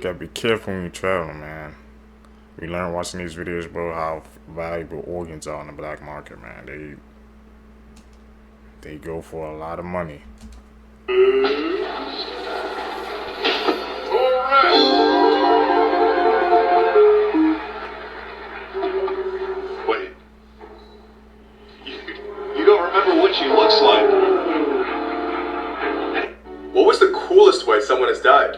Gotta be careful when you travel, man. We learn watching these videos, bro, how valuable organs are on the black market, man. They go for a lot of money. Wait. You don't remember what she looks like? What was the coolest way someone has died?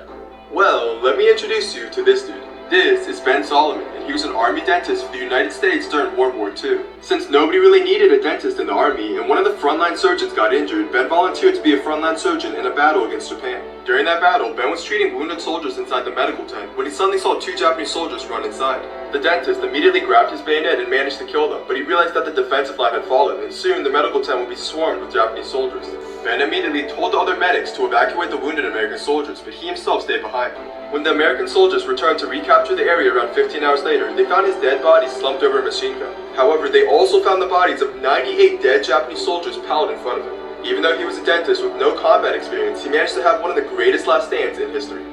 Well, let me introduce you to this dude. This is Ben Solomon, and he was an army dentist for the United States during World War II. Since nobody really needed a dentist in the army, and one of the frontline surgeons got injured, Ben volunteered to be a frontline surgeon in a battle against Japan. During that battle, Ben was treating wounded soldiers inside the medical tent when he suddenly saw two Japanese soldiers run inside. The dentist immediately grabbed his bayonet and managed to kill them, but he realized that the defensive line had fallen, and soon the medical tent would be swarmed with Japanese soldiers. Ben immediately told the other medics to evacuate the wounded American soldiers, but he himself stayed behind. When the American soldiers returned to recapture the area around 15 hours later, they found his dead body slumped over a machine gun. However, they also found the bodies of 98 dead Japanese soldiers piled in front of him. Even though he was a dentist with no combat experience, he managed to have one of the greatest last stands in history.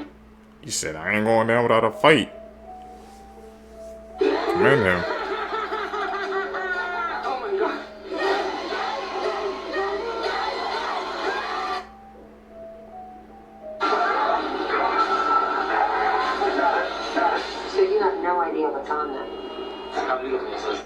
He said, I ain't going down without a fight. Commend him. what's on them. How beautiful is this?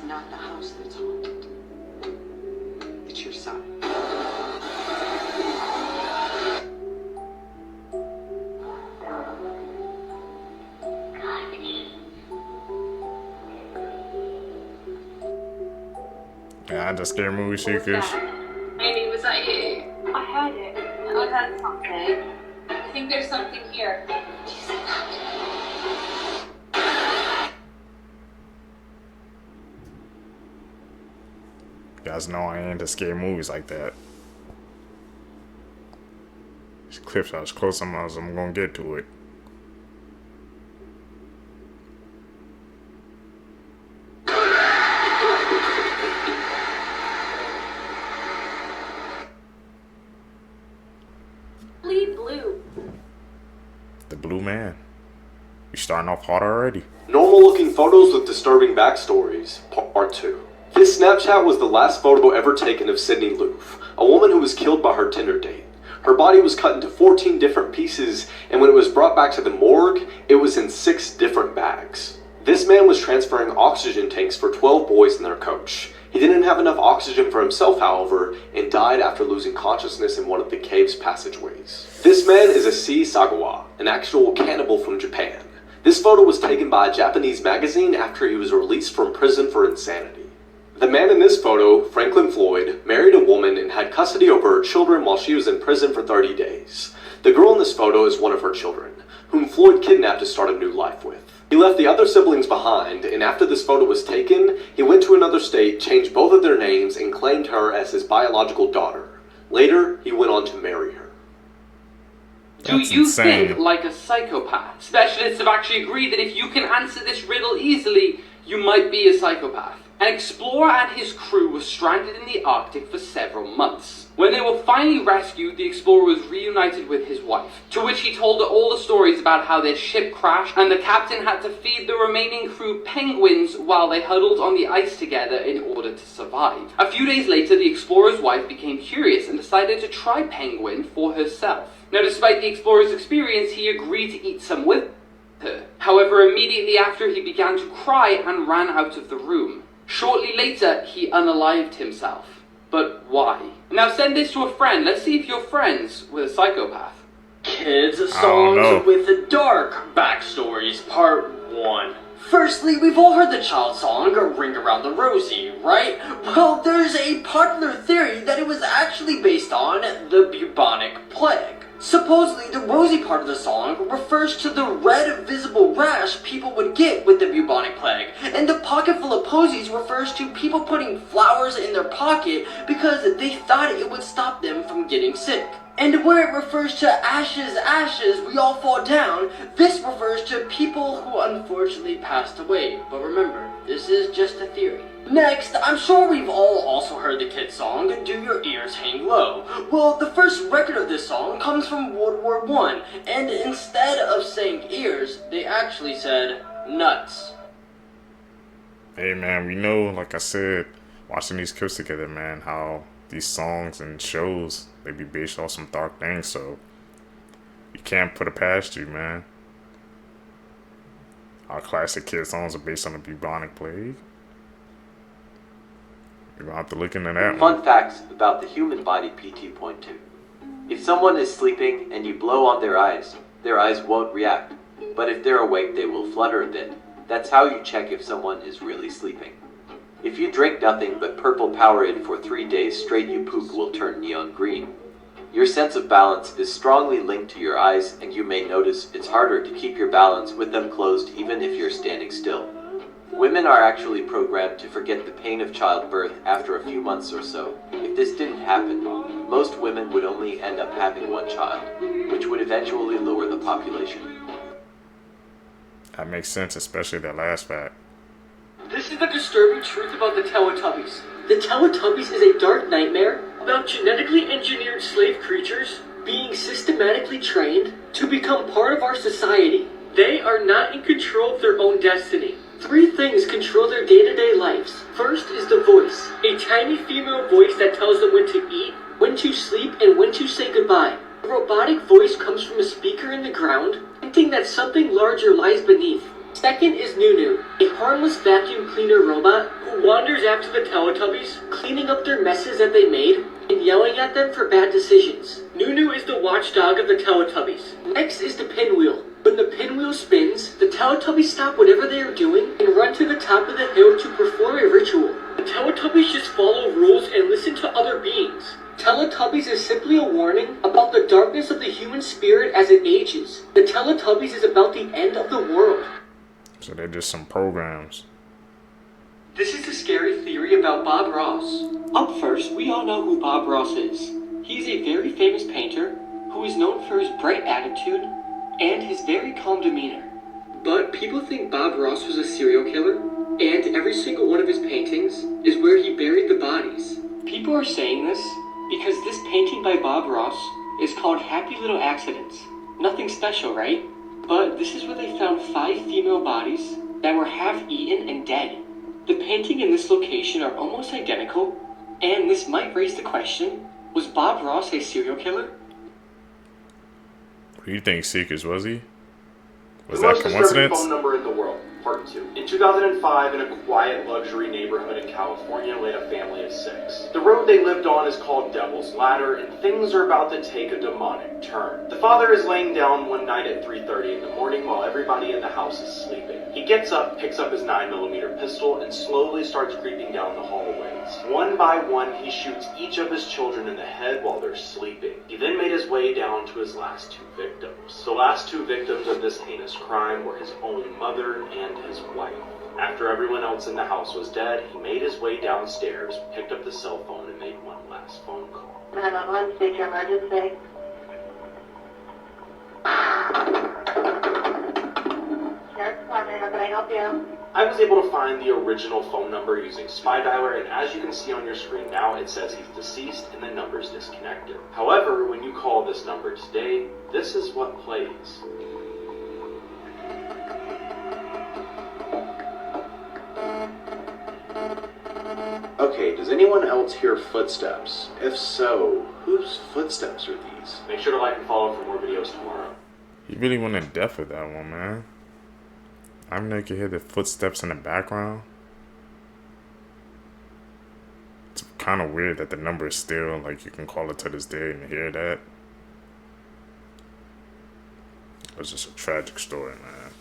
Not the house that's haunted. It's your side. Yeah, I just scared movie seekers. Amy, was that you? I heard it. I heard something. I think there's something here. You guys know I ain't into scary movies like that. These clips are as close as I'm gonna get to it. Bleed blue. The Blue Man. You starting off hot already. Normal looking photos with disturbing backstories, part 2. This Snapchat was the last photo ever taken of Sydney Loof, a woman who was killed by her Tinder date. Her body was cut into 14 different pieces, and when it was brought back to the morgue, it was in 6 different bags. This man was transferring oxygen tanks for 12 boys and their coach. He didn't have enough oxygen for himself, however, and died after losing consciousness in one of the cave's passageways. This man is Issei Sagawa, an actual cannibal from Japan. This photo was taken by a Japanese magazine after he was released from prison for insanity. The man in this photo, Franklin Floyd, married a woman and had custody over her children while she was in prison for 30 days. The girl in this photo is one of her children, whom Floyd kidnapped to start a new life with. He left the other siblings behind, and after this photo was taken, he went to another state, changed both of their names, and claimed her as his biological daughter. Later, he went on to marry her. Do you think like a psychopath? Specialists have actually agreed that if you can answer this riddle easily, you might be a psychopath. An explorer and his crew were stranded in the Arctic for several months. When they were finally rescued, the explorer was reunited with his wife, to which he told her all the stories about how their ship crashed and the captain had to feed the remaining crew penguins while they huddled on the ice together in order to survive. A few days later, the explorer's wife became curious and decided to try penguin for herself. Now, despite the explorer's experience, he agreed to eat some with her. However, immediately after, he began to cry and ran out of the room. Shortly later, he unalived himself. But why? Now send this to a friend. Let's see if you're friends with a psychopath. Kids songs with dark backstories, part 1. Firstly, we've all heard the child song, Ring Around the Rosie, right? Well, there's a popular theory that it was actually based on the bubonic plague. Supposedly, the Rosie part of the song refers to the red visible rash people would get with the bubonic plague, and the pocket full of posies refers to people putting flowers in their pocket because they thought it would stop them from getting sick. And where it refers to ashes, ashes, we all fall down, this refers to people who unfortunately passed away. But remember, this is just a theory. Next, I'm sure we've all also heard the kid song, Do Your Ears Hang Low? Well, the first record of this song comes from World War I, and instead of saying ears, they actually said nuts. Hey man, we know, like I said, watching these clips together, man, how these songs and shows, they be based off some dark things, so you can't put it past you, man. Our classic kid songs are based on the bubonic plague. You're gonna have to look into that one. Fun facts about the human body PT.2. If someone is sleeping and you blow on their eyes won't react. But if they're awake, they will flutter a bit. That's how you check if someone is really sleeping. If you drink nothing but purple Powerade for 3 days straight, your poop will turn neon green. Your sense of balance is strongly linked to your eyes, and you may notice it's harder to keep your balance with them closed even if you're standing still. Women are actually programmed to forget the pain of childbirth after a few months or so. If this didn't happen, most women would only end up having one child, which would eventually lower the population. That makes sense, especially that last fact. This is the disturbing truth about the Teletubbies. The Teletubbies is a dark nightmare about genetically engineered slave creatures being systematically trained to become part of our society. They are not in control of their own destiny. 3 things control their day-to-day lives. First is the voice, a tiny female voice that tells them when to eat, when to sleep, and when to say goodbye. The robotic voice comes from a speaker in the ground, hinting that something larger lies beneath. Second is Nunu, a harmless vacuum cleaner robot who wanders after the Teletubbies, cleaning up their messes that they made and yelling at them for bad decisions. Nunu is the watchdog of the Teletubbies. Next is the pinwheel. When the pinwheel spins, the Teletubbies stop whatever they are doing and run to the top of the hill to perform a ritual. The Teletubbies just follow rules and listen to other beings. Teletubbies is simply a warning about the darkness of the human spirit as it ages. The Teletubbies is about the end of the world. So they're just some programs. This is the scary theory about Bob Ross. Up first, we all know who Bob Ross is. He's a very famous painter who is known for his bright attitude and his very calm demeanor. But people think Bob Ross was a serial killer, and every single one of his paintings is where he buried the bodies. People are saying this because this painting by Bob Ross is called Happy Little Accidents. Nothing special, right? But this is where they found 5 female bodies that were half eaten and dead. The painting in this location are almost identical, and this might raise the question, was Bob Ross a serial killer? What do you think, Seekers? Was he? Was the that most disturbing coincidence? phone number in the world, part 2. In 2005, in a quiet luxury neighborhood in California, lay a family of 6. The road they lived on is called Devil's Ladder, and things are about to take a demonic turn. The father is laying down one night at 3:30 in the morning while everybody in the house is sleeping. He gets up, picks up his 9mm pistol, and slowly starts creeping down the hallways. One by one, he shoots each of his children in the head while they're sleeping. He then made his way down to his last 2 victims. The last 2 victims of this heinous crime were his own mother and his wife. After everyone else in the house was dead, he made his way downstairs, picked up the cell phone, and made one last phone call. 911, state your emergency. Sheriff's Department, how can I help you? I was able to find the original phone number using Spy Dialer, and as you can see on your screen now, it says he's deceased and the number's disconnected. However, when you call this number today, this is what plays. Okay, does anyone else hear footsteps? If so, whose footsteps are these? Make sure to like and follow for more videos tomorrow. You really went in depth with that one, man. I know you can hear the footsteps in the background. It's kind of weird that the number is still, like, you can call it to this day and hear that. It was just a tragic story, man.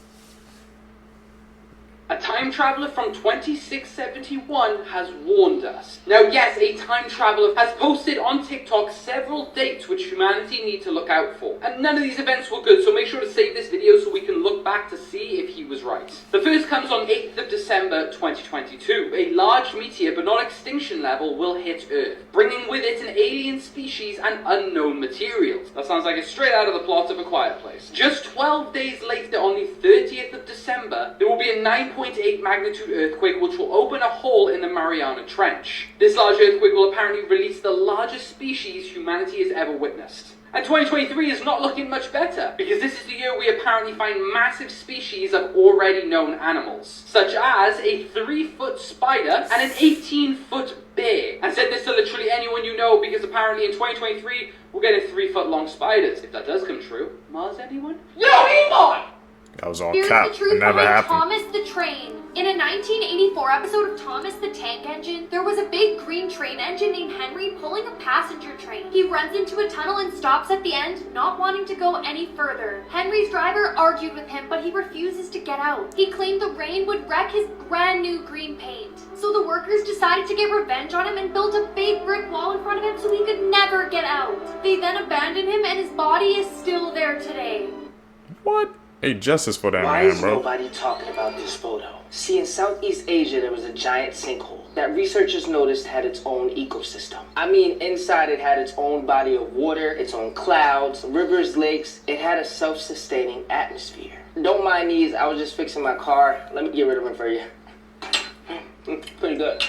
A time traveler from 2671 has warned us. Now yes, a time traveler has posted on TikTok several dates which humanity need to look out for. And none of these events were good, so make sure to save this video so we can look back to see if he was right. The first comes on 8th of December 2022. A large meteor, but not extinction level, will hit Earth, bringing with it an alien species and unknown materials. That sounds like it's straight out of the plot of A Quiet Place. Just 12 days later, on the 30th of December, there will be a 9.8 magnitude earthquake which will open a hole in the Mariana Trench. This large earthquake will apparently release the largest species humanity has ever witnessed. And 2023 is not looking much better, because this is the year we apparently find massive species of already known animals, such as a 3-foot spider and an 18-foot bear. And said this to literally anyone you know, because apparently in 2023 we're getting 3-foot long spiders. If that does come true, Mars anyone? Yo, Elon! That was all Here's cap. the It truth never behind happened. Thomas the Train. In a 1984 episode of Thomas the Tank Engine, there was a big green train engine named Henry pulling a passenger train. He runs into a tunnel and stops at the end, not wanting to go any further. Henry's driver argued with him, but he refuses to get out. He claimed the rain would wreck his brand new green paint. So the workers decided to get revenge on him and built a big brick wall in front of him so he could never get out. They then abandoned him and his body is still there today. What? Hey, justice for that Why man, is bro. nobody talking about this photo? See, in Southeast Asia, there was a giant sinkhole that researchers noticed had its own ecosystem. I mean, inside it had its own body of water, its own clouds, rivers, lakes. It had a self-sustaining atmosphere. Don't mind these, I was just fixing my car. Let me get rid of them for you. Pretty good.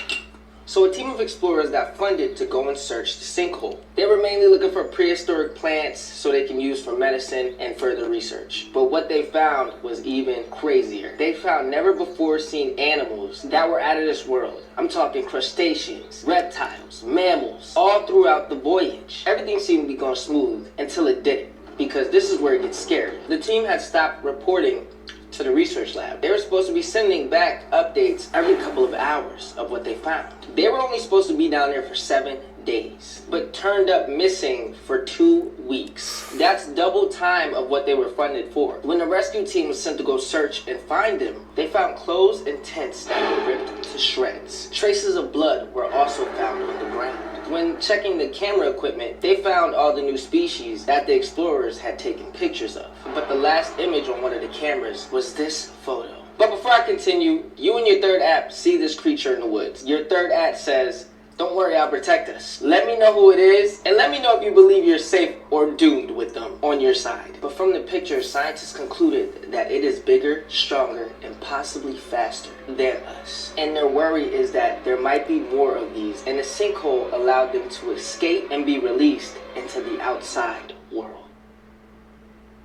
So a team of explorers got funded to go and search the sinkhole. They were mainly looking for prehistoric plants so they can use for medicine and further research. But what they found was even crazier. They found never before seen animals that were out of this world. I'm talking crustaceans, reptiles, mammals, all throughout the voyage. Everything seemed to be going smooth until it didn't, because this is where it gets scary. The team had stopped reporting to the research lab. They were supposed to be sending back updates every couple of hours of what they found. They were only supposed to be down there for 7 days, but turned up missing for 2 weeks. That's double time of what they were funded for. When the rescue team was sent to go search and find them, they found clothes and tents that were ripped to shreds. Traces of blood were also found on the ground. When checking the camera equipment, they found all the new species that the explorers had taken pictures of. But the last image on one of the cameras was this photo. But before I continue, you and your third app see this creature in the woods. Your third app says, "Don't worry, I'll protect us." Let me know who it is, and let me know if you believe you're safe or doomed with them on your side. But from the picture, scientists concluded that it is bigger, stronger, and possibly faster than us. And their worry is that there might be more of these, and the sinkhole allowed them to escape and be released into the outside world.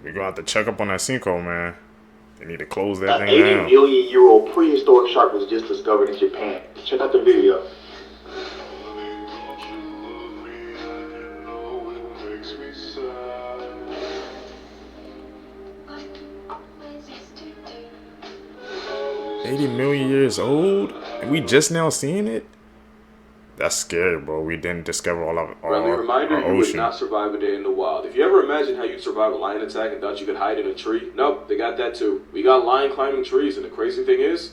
We're gonna have to check up on that sinkhole, man. They need to close that An thing 80 down. million year old prehistoric shark was just discovered in Japan. Check out the video. $80 million years old, and we just now seeing it. That's scary, bro. We didn't discover all of Friendly reminder, our you would ocean. not survive a day in the wild. If you ever imagined how you'd survive a lion attack and thought you could hide in a tree, nope, they got that too. We got lion climbing trees, and the crazy thing is,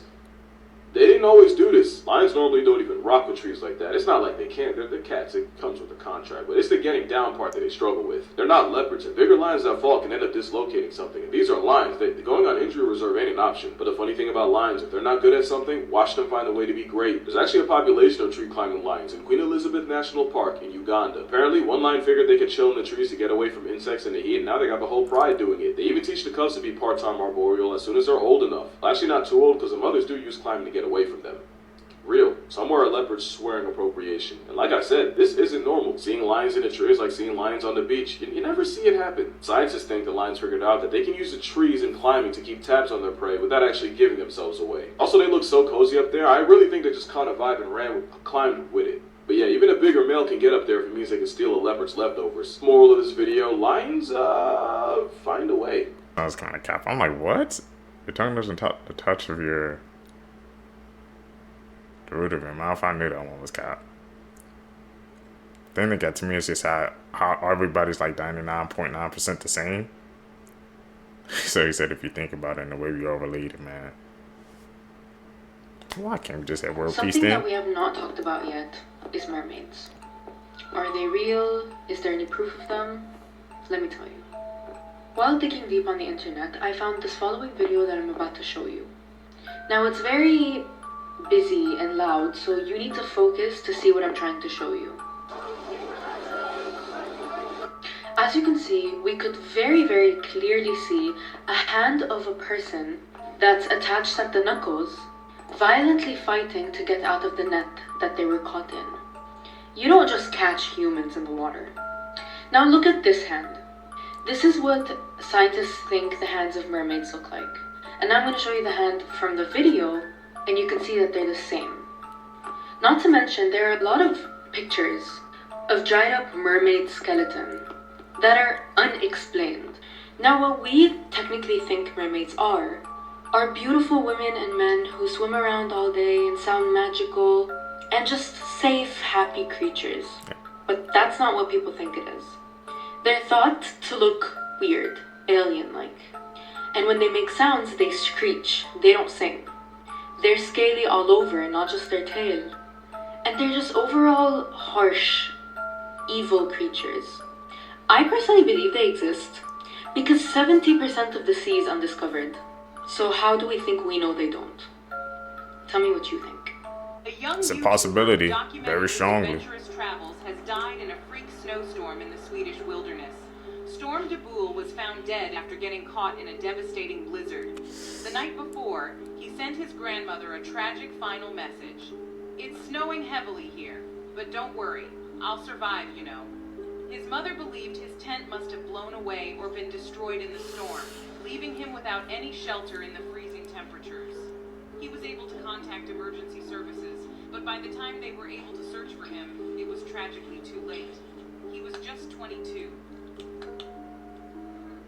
they didn't always do this. Lions normally don't even rock with trees like that. It's not like they can't. They're cats. It comes with a contract. But it's the getting down part that they struggle with. They're not leopards, and bigger lions that fall can end up dislocating something. And these are lions. Going on injury reserve ain't an option. But the funny thing about lions, if they're not good at something, watch them find a way to be great. There's actually a population of tree climbing lions in Queen Elizabeth National Park in Uganda. Apparently, one lion figured they could chill in the trees to get away from insects and the heat, and now they got the whole pride doing it. They even teach the cubs to be part-time arboreal as soon as they're old enough. Well, actually not too old, because the mothers do use climbing to get away from them. Real. Somewhere a leopard's swearing appropriation. And like I said, this isn't normal. Seeing lions in a tree is like seeing lions on the beach. You never see it happen. Scientists think the lions figured out that they can use the trees and climbing to keep tabs on their prey without actually giving themselves away. Also, they look so cozy up there, I really think they just caught a vibe and climbed with it. But yeah, even a bigger male can get up there if it means they can steal a leopard's leftovers. Moral of this video, lions, find a way. That was kind of cap. I'm like, what? Your tongue doesn't the touch of your... the root of your mouth. I knew that one was cap. The thing that got to me is just how everybody's like 99.9% the same. So he said if you think about it in the way we all related, man. Why can't we just have world peace Something then? that we have not talked about yet is mermaids. Are they real? Is there any proof of them? Let me tell you. While digging deep on the internet, I found this following video that I'm about to show you. Now it's very busy and loud, so you need to focus to see what I'm trying to show you. As you can see, we could very, very clearly see a hand of a person that's attached at the knuckles, violently fighting to get out of the net that they were caught in. You don't just catch humans in the water. Now look at this hand. This is what scientists think the hands of mermaids look like. And I'm going to show you the hand from the video, and you can see that they're the same. Not to mention, there are a lot of pictures of dried up mermaid skeleton that are unexplained. Now, what we technically think mermaids are beautiful women and men who swim around all day and sound magical and just safe, happy creatures. But that's not what people think it is. They're thought to look weird, alien-like. And when they make sounds, they screech. They don't sing. They're scaly all over, not just their tail. And they're just overall harsh, evil creatures. I personally believe they exist because 70% of the sea is undiscovered. So how do we think we know they don't? Tell me what you think. It's a possibility, very strongly. Adventurous travels has died in a freak snowstorm in the Swedish wilderness. Storm de Boel was found dead after getting caught in a devastating blizzard. The night before, he sent his grandmother a tragic final message. It's snowing heavily here, but don't worry, I'll survive, you know. His mother believed his tent must have blown away or been destroyed in the storm, leaving him without any shelter in the freezing temperatures. He was able to contact emergency services, but by the time they were able to search for him, it was tragically too late. He was just 22.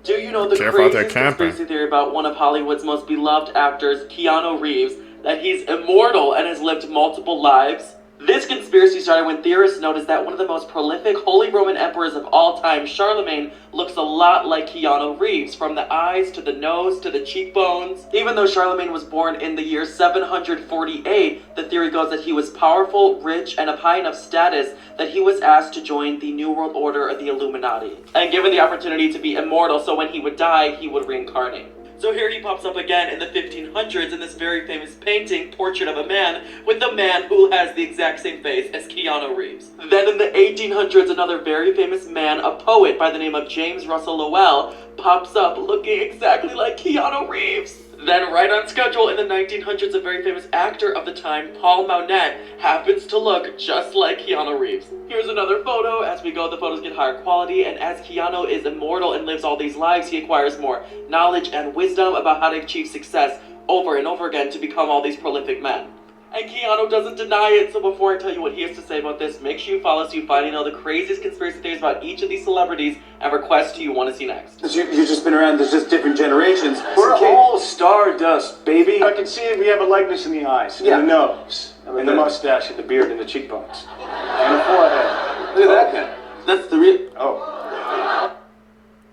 Do you know the craziest conspiracy theory about one of Hollywood's most beloved actors, Keanu Reeves, that he's immortal and has lived multiple lives? This conspiracy started when theorists noticed that one of the most prolific Holy Roman emperors of all time, Charlemagne, looks a lot like Keanu Reeves, from the eyes to the nose to the cheekbones. Even though Charlemagne was born in the year 748, the theory goes that he was powerful, rich, and of high enough status that he was asked to join the New World Order of the Illuminati, and given the opportunity to be immortal, so when he would die, he would reincarnate. So here he pops up again in the 1500s in this very famous painting, Portrait of a Man, with the man who has the exact same face as Keanu Reeves. Then in the 1800s, another very famous man, a poet by the name of James Russell Lowell, pops up looking exactly like Keanu Reeves. Then right on schedule in the 1900s, a very famous actor of the time, Paul Mounet, happens to look just like Keanu Reeves. Here's another photo. As we go, the photos get higher quality, and as Keanu is immortal and lives all these lives, he acquires more knowledge and wisdom about how to achieve success over and over again to become all these prolific men. And Keanu doesn't deny it, so before I tell you what he has to say about this, make sure you follow so you find out the craziest conspiracy theories about each of these celebrities and request who you want to see next. You've just been around, there's just different generations. We're all stardust, baby. I can see we have a likeness in the eyes, Yeah. and the nose, and the mustache, and the beard, and the cheekbones. And the forehead. Look at that guy. That's the real... Oh.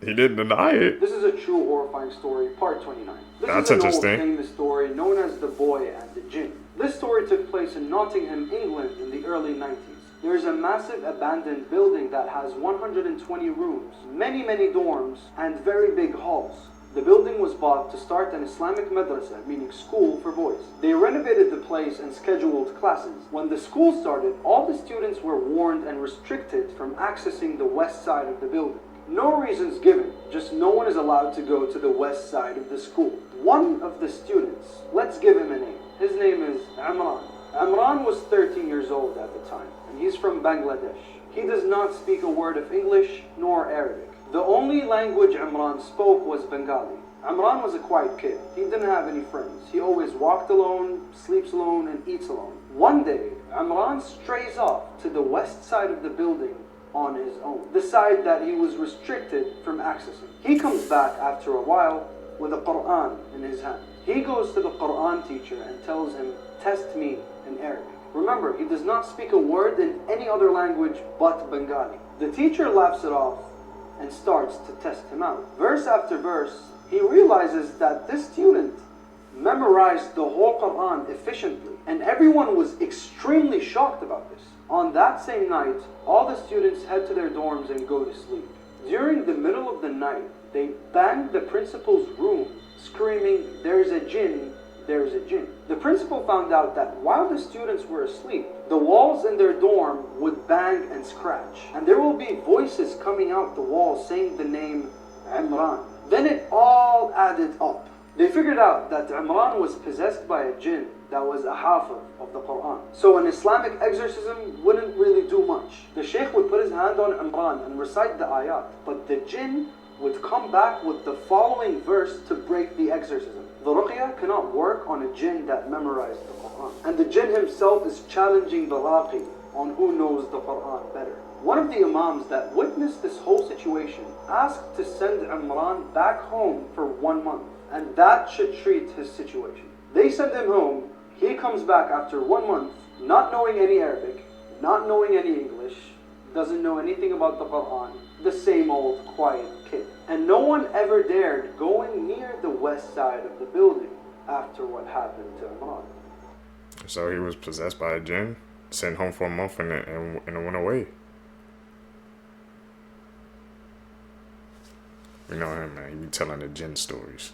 He didn't deny it. This is a true horrifying story, part 29. This That's is an interesting. old famous story known as The Boy and the Jinn. This story took place in Nottingham, England in the early 90s. There is a massive abandoned building that has 120 rooms, many dorms, and very big halls. The building was bought to start an Islamic madrasa, meaning school for boys. They renovated the place and scheduled classes. When the school started, all the students were warned and restricted from accessing the west side of the building. No reasons given, just no one is allowed to go to the west side of the school. One of the students, let's give him a name. His name is Imran. Imran was 13 years old at the time, and he's from Bangladesh. He does not speak a word of English nor Arabic. The only language Imran spoke was Bengali. Imran was a quiet kid. He didn't have any friends. He always walked alone, sleeps alone, and eats alone. One day, Imran strays off to the west side of the building on his own, the side that he was restricted from accessing. He comes back after a while with a Quran in his hand. He goes to the Quran teacher and tells him, "Test me in Arabic." Remember, he does not speak a word in any other language but Bengali. The teacher laughs it off and starts to test him out. Verse after verse, he realizes that this student memorized the whole Quran efficiently, and everyone was extremely shocked about this. On that same night, all the students head to their dorms and go to sleep. During the middle of the night, they banged the principal's room, screaming, "There's a jinn, there's a jinn." The principal found out that while the students were asleep, the walls in their dorm would bang and scratch, and there will be voices coming out the walls saying the name Imran. Then it all added up. They figured out that Imran was possessed by a jinn that was a hafiz of the Quran. So an Islamic exorcism wouldn't really do much. The sheikh would put his hand on Imran and recite the ayat, but the jinn would come back with the following verse to break the exorcism. The ruqya cannot work on a jinn that memorized the Quran. And the jinn himself is challenging the raqi on who knows the Quran better. One of the imams that witnessed this whole situation asked to send Imran back home for 1 month, and that should treat his situation. They send him home, he comes back after 1 month, not knowing any Arabic, not knowing any English, doesn't know anything about the Quran, the same old quiet kid. And no one ever dared going near the west side of the building after what happened to Imran. So he was possessed by a jinn, sent home for a month, and it went away. You know him, man. He be telling the jinn stories.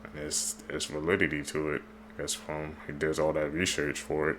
And there's validity to it. That's from he does all that research for it.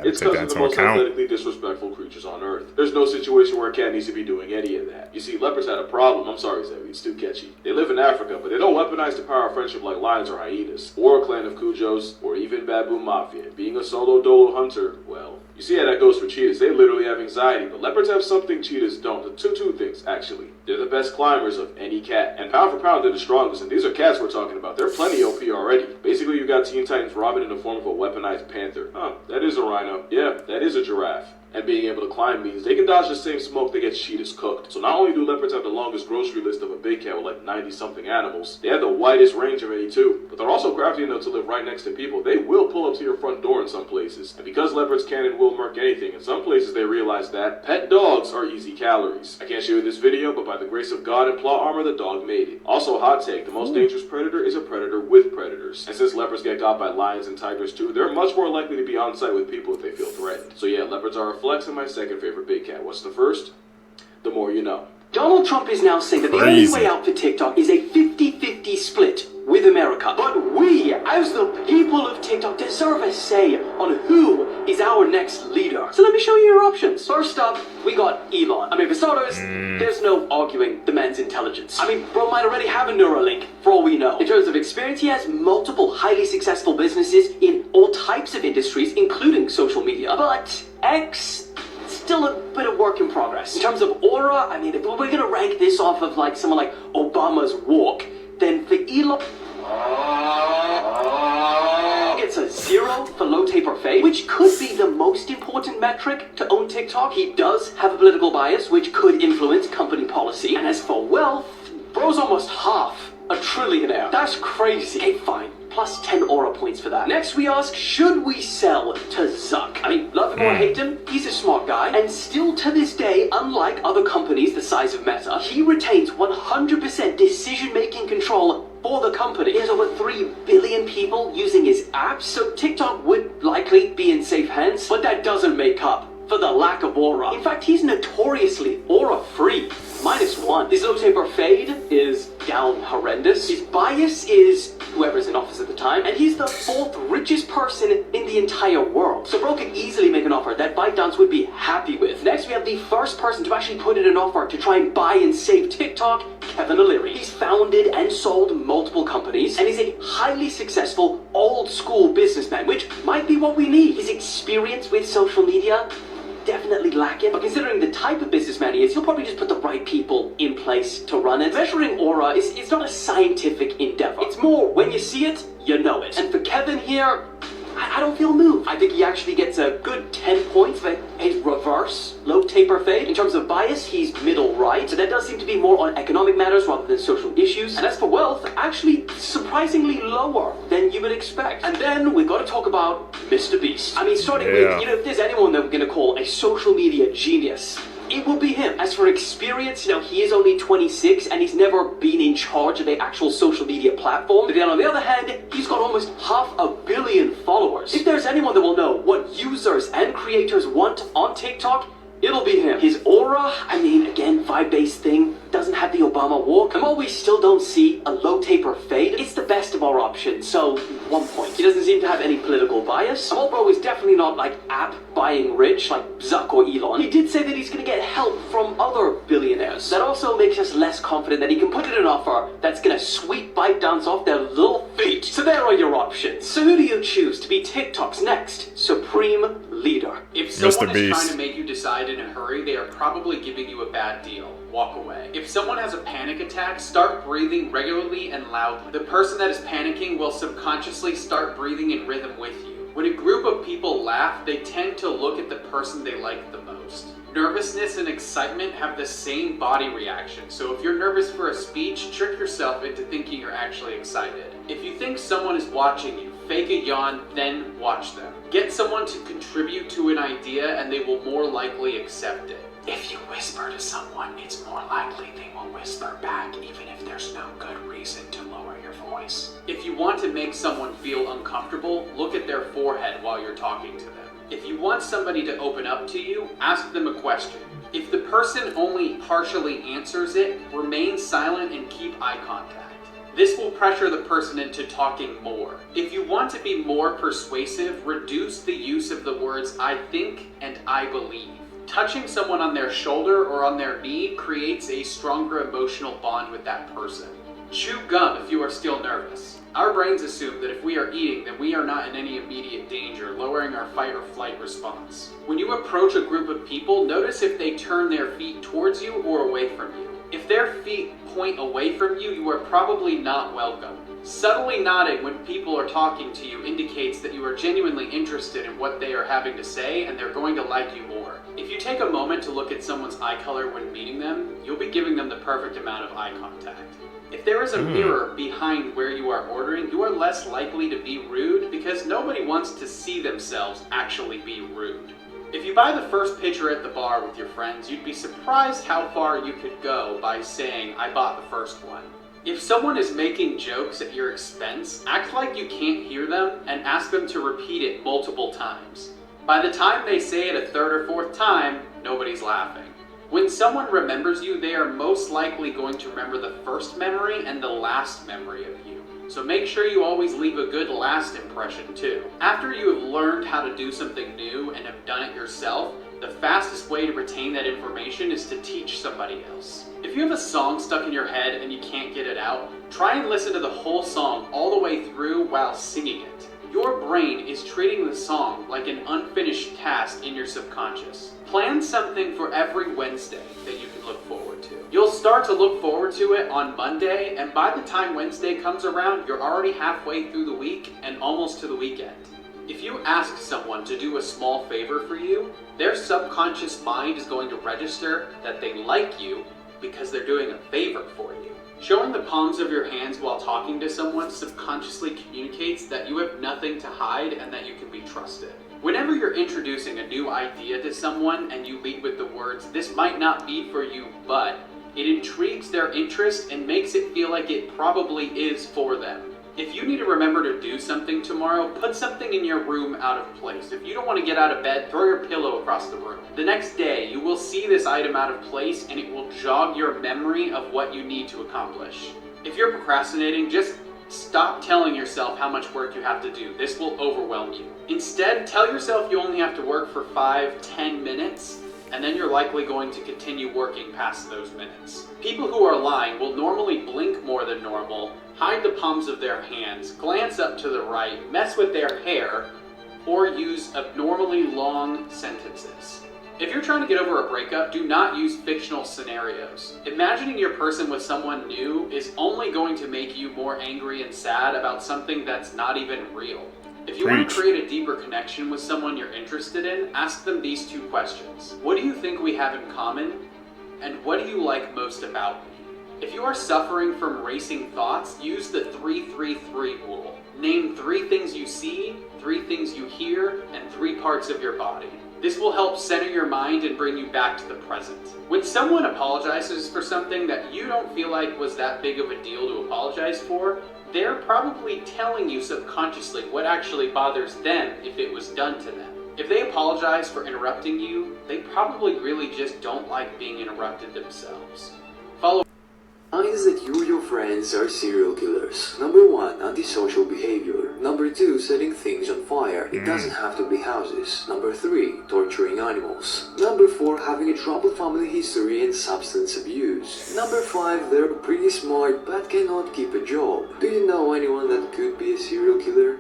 It's because of the most athletically disrespectful creatures on Earth. There's no situation where a cat needs to be doing any of that. You see, leopards had a problem. I'm sorry, Zevi, it's too catchy. They live in Africa, but they don't weaponize the power of friendship like lions or hyenas, or a clan of Cujos, or even baboon mafia. Being a solo dolo hunter, well, you see how that goes for cheetahs. They literally have anxiety, but leopards have something cheetahs don't. The two things, actually. They're the best climbers of any cat, and pound for pound, they're the strongest, and these are cats we're talking about. They're plenty OP already. Basically, you got Teen Titans Robin in the form of a weaponized panther. Huh, that is a rhino. Yeah, that is a giraffe. And being able to climb means they can dodge the same smoke that gets cheetahs cooked. So not only do leopards have the longest grocery list of a big cat with like 90-something animals, they have the widest range of any too. But they're also crafty enough to live right next to people. They will pull up to your front door in some places. And because leopards can and will murk anything, in some places they realize that pet dogs are easy calories. I can't show you this video, but by the grace of God and plot armor, the dog made it. Also, hot take, the most dangerous predator is a predator with predators. And since leopards get got by lions and tigers too, they're much more likely to be on site with people if they feel threatened. So yeah, leopards are a flex and my second favorite big cat. What's the first? The more you know. Donald Trump is now saying that the only way out for TikTok is a 50-50 split with America. But we, as the people of TikTok, deserve a say on who is our next leader. So let me show you your options. First up, we got Elon. I mean, for starters, there's no arguing the man's intelligence. I mean, bro might already have a Neuralink, for all we know. In terms of experience, he has multiple highly successful businesses in all types of industries, including social media. But X, still a bit of work in progress. In terms of aura, I mean, if we're gonna rank this off of like someone like Obama's walk, then for Elon, it's a 0 for low taper fade, which could be the most important metric to own TikTok. He does have a political bias, which could influence company policy. And as for wealth, bro's almost half a trillionaire. That's crazy. Okay, fine. Plus 10 aura points for that. Next we ask, should we sell to Zuck? I mean, love him or hate him, he's a smart guy. And still to this day, unlike other companies the size of Meta, he retains 100% decision-making control for the company. He has over 3 billion people using his apps, so TikTok would likely be in safe hands, but that doesn't make up for the lack of aura. In fact, he's notoriously aura-free. -1. His low taper fade is down horrendous. His bias is whoever's in office at the time, and he's the 4th richest person in the entire world. So bro could easily make an offer that ByteDance would be happy with. Next, we have the first person to actually put in an offer to try and buy and save TikTok, Kevin O'Leary. He's founded and sold multiple companies, and he's a highly successful, old-school businessman, which might be what we need. His experience with social media, definitely lacking, but considering the type of businessman he is, he'll probably just put the right people in place to run it. Measuring aura is not a scientific endeavor. It's more, when you see it, you know it. And for Kevin here, I don't feel moved. I think he actually gets a good 10 points for his reverse low taper fade. In terms of bias, he's middle right, so that does seem to be more on economic matters rather than social issues. And as for wealth, actually surprisingly lower than you would expect. And then we've got to talk about Mr. Beast. I mean, starting with, if there's anyone that we're going to call a social media genius, it will be him. As for experience, he is only 26 and he's never been in charge of an actual social media platform. But then on the other hand, he's got almost 500 million followers. If there's anyone that will know what users and creators want on TikTok, it'll be him. His aura, I mean, again, vibe-based thing, doesn't have the Obama walk. And while we still don't see a low taper fade, it's the best of our options, so 1 point. He doesn't seem to have any political bias. And while bro is definitely not like app buying rich like Zuck or Elon, he did say that he's gonna get help from other billionaires. That also makes us less confident that he can put in an offer that's gonna sweep ByteDance off their little feet. So there are your options. So who do you choose to be TikTok's next supreme leader. If someone is Beast. trying to make you decide in a hurry, they are probably giving you a bad deal. Walk away. If someone has a panic attack, start breathing regularly and loudly. The person that is panicking will subconsciously start breathing in rhythm with you. When a group of people laugh, they tend to look at the person they like the most. Nervousness and excitement have the same body reaction, so if you're nervous for a speech, trick yourself into thinking you're actually excited. If you think someone is watching you, fake a yawn, then watch them. Get someone to contribute to an idea and they will more likely accept it. If you whisper to someone, it's more likely they will whisper back even if there's no good reason to lower your voice. If you want to make someone feel uncomfortable, look at their forehead while you're talking to them. If you want somebody to open up to you, ask them a question. If the person only partially answers it, remain silent and keep eye contact. This will pressure the person into talking more. If you want to be more persuasive, reduce the use of the words I think and I believe. Touching someone on their shoulder or on their knee creates a stronger emotional bond with that person. Chew gum if you are still nervous. Our brains assume that if we are eating, then we are not in any immediate danger, lowering our fight or flight response. When you approach a group of people, notice if they turn their feet towards you or away from you. If their feet point away from you, you are probably not welcome. Subtly nodding when people are talking to you indicates that you are genuinely interested in what they are having to say and they're going to like you more. If you take a moment to look at someone's eye color when meeting them, you'll be giving them the perfect amount of eye contact. If there is a mirror behind where you are ordering, you are less likely to be rude because nobody wants to see themselves actually be rude. If you buy the first pitcher at the bar with your friends, you'd be surprised how far you could go by saying, I bought the first one. If someone is making jokes at your expense, act like you can't hear them and ask them to repeat it multiple times. By the time they say it a third or fourth time, nobody's laughing. When someone remembers you, they are most likely going to remember the first memory and the last memory of you. So make sure you always leave a good last impression too. After you have learned how to do something new and have done it yourself, the fastest way to retain that information is to teach somebody else. If you have a song stuck in your head and you can't get it out, try and listen to the whole song all the way through while singing it. Your brain is treating the song like an unfinished task in your subconscious. Plan something for every Wednesday that you can look forward to. You'll start to look forward to it on Monday, and by the time Wednesday comes around, you're already halfway through the week and almost to the weekend. If you ask someone to do a small favor for you, their subconscious mind is going to register that they like you because they're doing a favor for you. Showing the palms of your hands while talking to someone subconsciously communicates that you have nothing to hide and that you can be trusted. Whenever you're introducing a new idea to someone and you lead with the words, this might not be for you, but, it intrigues their interest and makes it feel like it probably is for them. If you need to remember to do something tomorrow, put something in your room out of place. If you don't want to get out of bed, throw your pillow across the room. The next day, you will see this item out of place and it will jog your memory of what you need to accomplish. If you're procrastinating, just stop telling yourself how much work you have to do. This will overwhelm you. Instead, tell yourself you only have to work for 5-10 minutes, and then you're likely going to continue working past those minutes. People who are lying will normally blink more than normal, hide the palms of their hands, glance up to the right, mess with their hair, or use abnormally long sentences. If you're trying to get over a breakup, do not use fictional scenarios. Imagining your person with someone new is only going to make you more angry and sad about something that's not even real. If you want to create a deeper connection with someone you're interested in, ask them these two questions. What do you think we have in common? And what do you like most about me? If you are suffering from racing thoughts, use the 3-3-3 rule. Name 3 things you see, 3 things you hear, and 3 parts of your body. This will help center your mind and bring you back to the present. When someone apologizes for something that you don't feel like was that big of a deal to apologize for, they're probably telling you subconsciously what actually bothers them if it was done to them. If they apologize for interrupting you, they probably really just don't like being interrupted themselves. Signs that you or your friends are serial killers. Number 1, antisocial behavior. Number 2, setting things on fire. It doesn't have to be houses. Number 3, torturing animals. Number 4, having a troubled family history and substance abuse. Number 5, they're pretty smart but cannot keep a job. Do you know anyone that could be a serial killer?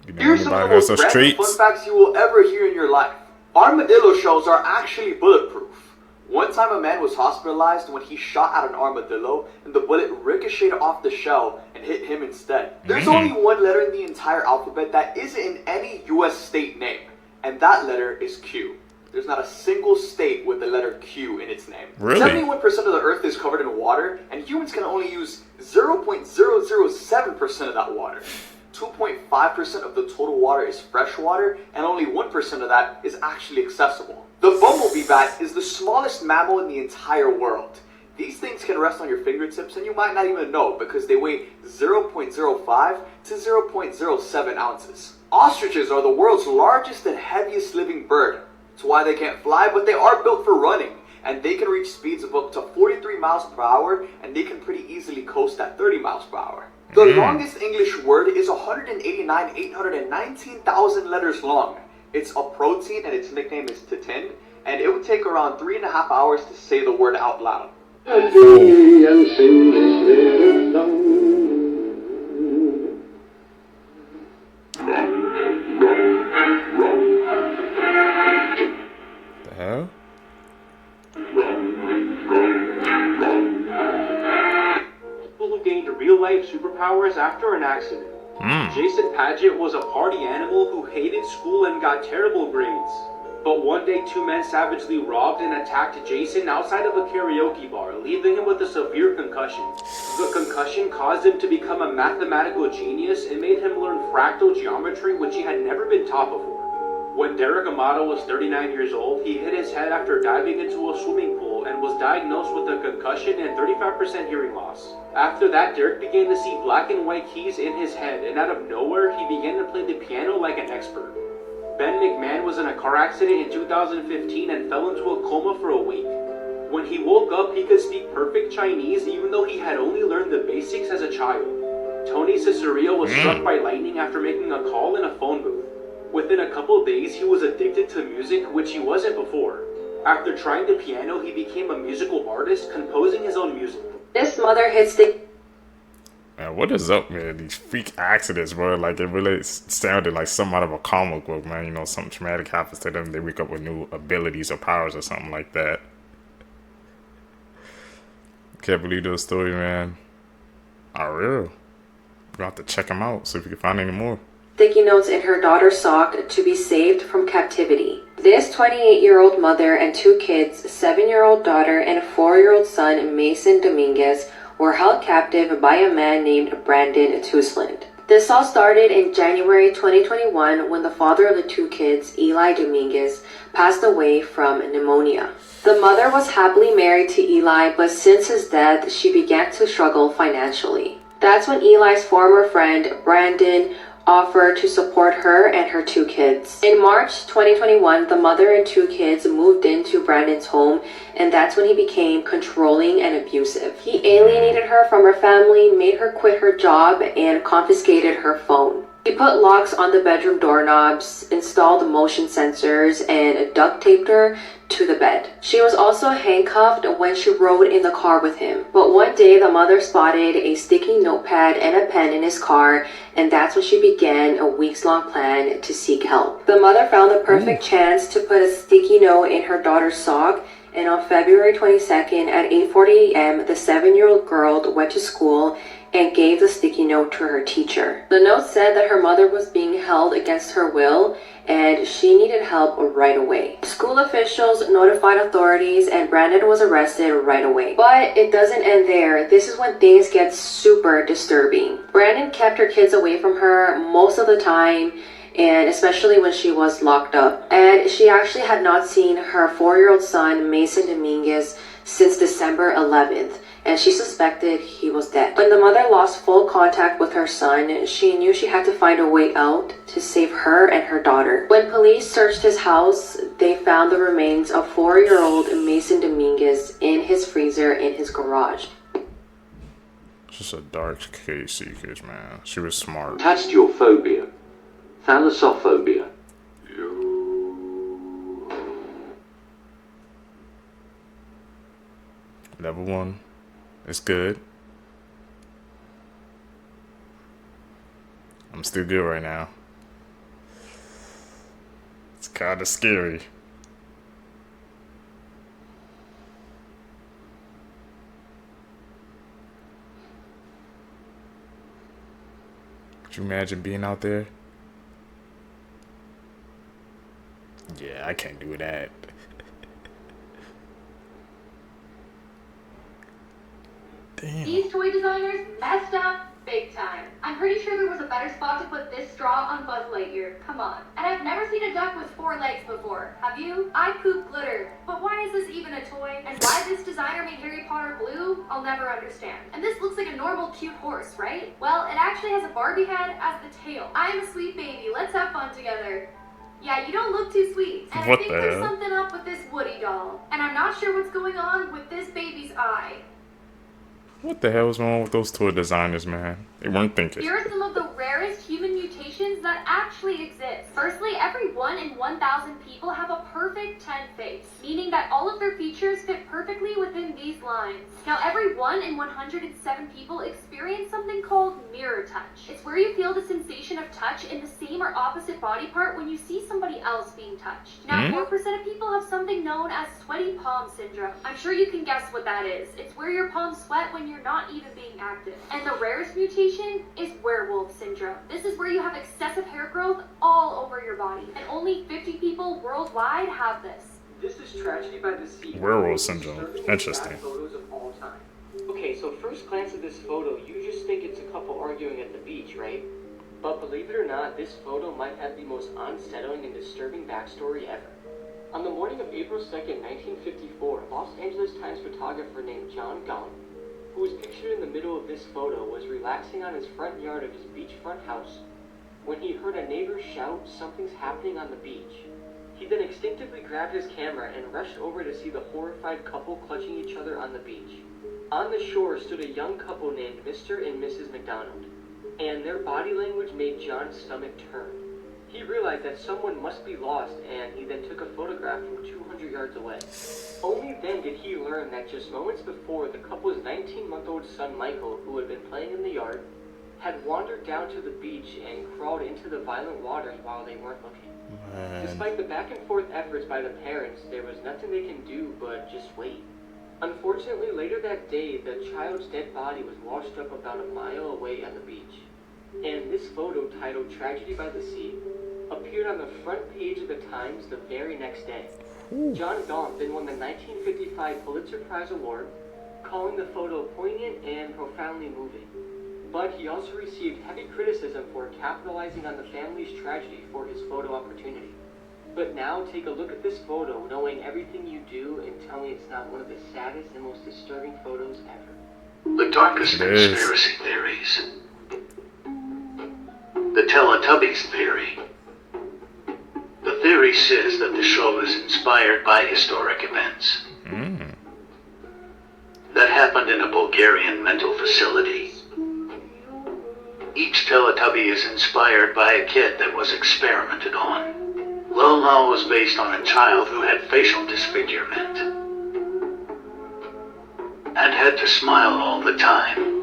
You know Here's some of anybody the has most those random traits? fun facts you will ever hear in your life. Armadillo shells are actually bulletproof. One time a man was hospitalized when he shot at an armadillo and the bullet ricocheted off the shell and hit him instead. There's only one letter in the entire alphabet that isn't in any US state name, and that letter is Q. There's not a single state with the letter Q in its name. Really? 71% of the earth is covered in water, and humans can only use 0.007% of that water. 2.5% of the total water is fresh water, and only 1% of that is actually accessible. The bumblebee bat is the smallest mammal in the entire world. These things can rest on your fingertips, and you might not even know because they weigh 0.05 to 0.07 ounces. Ostriches are the world's largest and heaviest living bird. That's why they can't fly, but they are built for running, and they can reach speeds of up to 43 miles per hour, and they can pretty easily coast at 30 miles per hour. The longest English word is 189,819,000 letters long. It's a protein, and its nickname is titin, and it would take around 3.5 hours to say the word out loud. The hell? People who gained real-life superpowers after an accident. Jason Padgett was a party animal who hated school and got terrible grades. But one day, two men savagely robbed and attacked Jason outside of a karaoke bar, leaving him with a severe concussion. The concussion caused him to become a mathematical genius and made him learn fractal geometry, which he had never been taught before. When Derek Amato was 39 years old, he hit his head after diving into a swimming pool and was diagnosed with a concussion and 35% hearing loss. After that, Derek began to see black and white keys in his head, and out of nowhere, he began to play the piano like an expert. Ben McMahon was in a car accident in 2015 and fell into a coma for a week. When he woke up, he could speak perfect Chinese even though he had only learned the basics as a child. Tony Cicerio was struck by lightning after making a call in a phone booth. Within a couple days, he was addicted to music, which he wasn't before. After trying the piano, he became a musical artist, composing his own music. This mother hits the... Man, what is up, man? These freak accidents, bro. Like, it really sounded like something out of a comic book, man. You know, something traumatic happens to them. They wake up with new abilities or powers or something like that. Can't believe those stories, man. Are real. We'll have to check them out, see if we can find any more. Sticky notes in her daughter's sock to be saved from captivity. This 28-year-old mother and two kids, 7-year-old daughter and 4-year-old son, Mason Dominguez, were held captive by a man named Brandon Tusland. This all started in January 2021 when the father of the two kids, Eli Dominguez, passed away from pneumonia. The mother was happily married to Eli, but since his death, she began to struggle financially. That's when Eli's former friend, Brandon, offered to support her and her two kids. In March 2021, the mother and two kids moved into Brandon's home, and that's when he became controlling and abusive. He alienated her from her family, made her quit her job, and confiscated her phone. He put locks on the bedroom doorknobs, installed motion sensors, and duct taped her to the bed. She was also handcuffed when she rode in the car with him. But one day, the mother spotted a sticky notepad and a pen in his car, and that's when she began a weeks-long plan to seek help. The mother found the perfect chance to put a sticky note in her daughter's sock, and on February 22nd at 8:40 a.m., the 7-year-old girl went to school and gave the sticky note to her teacher. The note said that her mother was being held against her will and she needed help right away. School officials notified authorities and Brandon was arrested right away. But it doesn't end there. This is when things get super disturbing. Brandon kept her kids away from her most of the time, and especially when she was locked up. And she actually had not seen her 4-year-old son, Mason Dominguez, since December 11th. And she suspected he was dead. When the mother lost full contact with her son, she knew she had to find a way out to save her and her daughter. When police searched his house, they found the remains of 4-year-old Mason Dominguez in his freezer in his garage. Just a dark case seekers, man. She was smart. Attached to your phobia. Thalassophobia. Level 1. It's good. I'm still good right now. Kinda scary. Could you imagine being out there? Yeah, I can't do that. Damn. These toy designers messed up big time. I'm pretty sure there was a better spot to put this straw on Buzz Lightyear. Come on. And I've never seen a duck with 4 legs before. Have you? I poop glitter. But why is this even a toy? And why this designer made Harry Potter blue? I'll never understand. And this looks like a normal cute horse, right? Well, it actually has a Barbie head as the tail. I'm a sweet baby. Let's have fun together. Yeah, you don't look too sweet. And What I think the there's hell? something up with this Woody doll. And I'm not sure what's going on with this baby's eye. What the hell is wrong with those toy designers, man? They weren't thinking. Here are some of the rarest human mutations that actually exist. Firstly, every 1 in 1,000 people have a perfect 10 face, meaning that all of their features fit perfectly within these lines. Now, every 1 in 107 people experience something called mirror touch. It's where you feel the sensation of touch in the same or opposite body part when you see somebody else being touched. Now, 4% of people have something known as sweaty palm syndrome. I'm sure you can guess what that is. It's where your palms sweat when you're not even being active. And the rarest mutation is werewolf syndrome. This is where you have excessive hair growth all over your body, and only 50 people worldwide have this. This is Tragedy by the Sea. Werewolf syndrome. Interesting. Photos of all time. Okay, so first glance at this photo, you just think it's a couple arguing at the beach, right? But believe it or not, this photo might have the most unsettling and disturbing backstory ever. On the morning of April 2nd, 1954, Los Angeles Times photographer named John Gaunt, who was pictured in the middle of this photo, was relaxing on his front yard of his beachfront house when he heard a neighbor shout, "Something's happening on the beach." He then instinctively grabbed his camera and rushed over to see the horrified couple clutching each other on the beach. On the shore stood a young couple named Mr. and Mrs. McDonald, and their body language made John's stomach turn. He realized that someone must be lost, and he then took a photograph from 200 yards away. Only then did he learn that just moments before, the couple's 19-month-old son Michael, who had been playing in the yard, had wandered down to the beach and crawled into the violent waters while they weren't looking. Man. Despite the back and forth efforts by the parents, there was nothing they can do but just wait. Unfortunately, later that day, the child's dead body was washed up about a mile away on the beach. And this photo, titled Tragedy by the Sea, appeared on the front page of the Times the very next day. John Gaunt then won the 1955 Pulitzer Prize Award, calling the photo poignant and profoundly moving. But he also received heavy criticism for capitalizing on the family's tragedy for his photo opportunity. But now take a look at this photo, knowing everything you do, and tell me it's not one of the saddest and most disturbing photos ever. The darkest conspiracy theories. The Teletubbies theory. The theory says that the show is inspired by historic events that happened in a Bulgarian mental facility. Each Teletubby is inspired by a kid that was experimented on. Lola was based on a child who had facial disfigurement and had to smile all the time.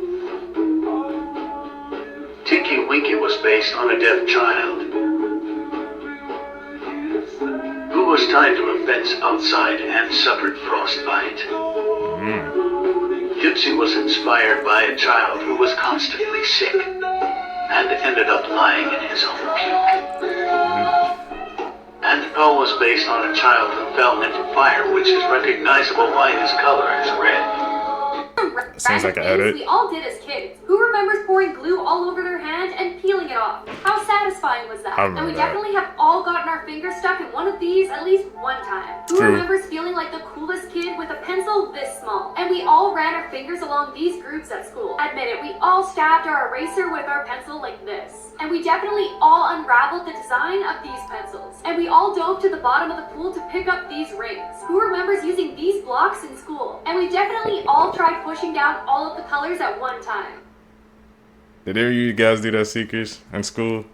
Tinky Winky was based on a deaf child who was tied to a fence outside and suffered frostbite. Gypsy was inspired by a child who was constantly sick and ended up lying in his own puke. And Poe was based on a child who fell into fire, which is recognizable by his color is red. Sounds like an edit. We all did as kids. Who remembers pouring glue all over their hand and peeling it off? How satisfying was that? I And we remember that. definitely have all gotten our fingers stuck in one of these at least one time. Who True. remembers feeling like the coolest kid with a pencil this small? And we all ran our fingers along these grooves at school. Admit it, we all stabbed our eraser with our pencil like this. And we definitely all unraveled the design of these pencils. And we all dove to the bottom of the pool to pick up these rings. Who remembers using these blocks in school? And we definitely all tried pushing down all of the colors at one time. Did any of you guys do that, Seekers, in school?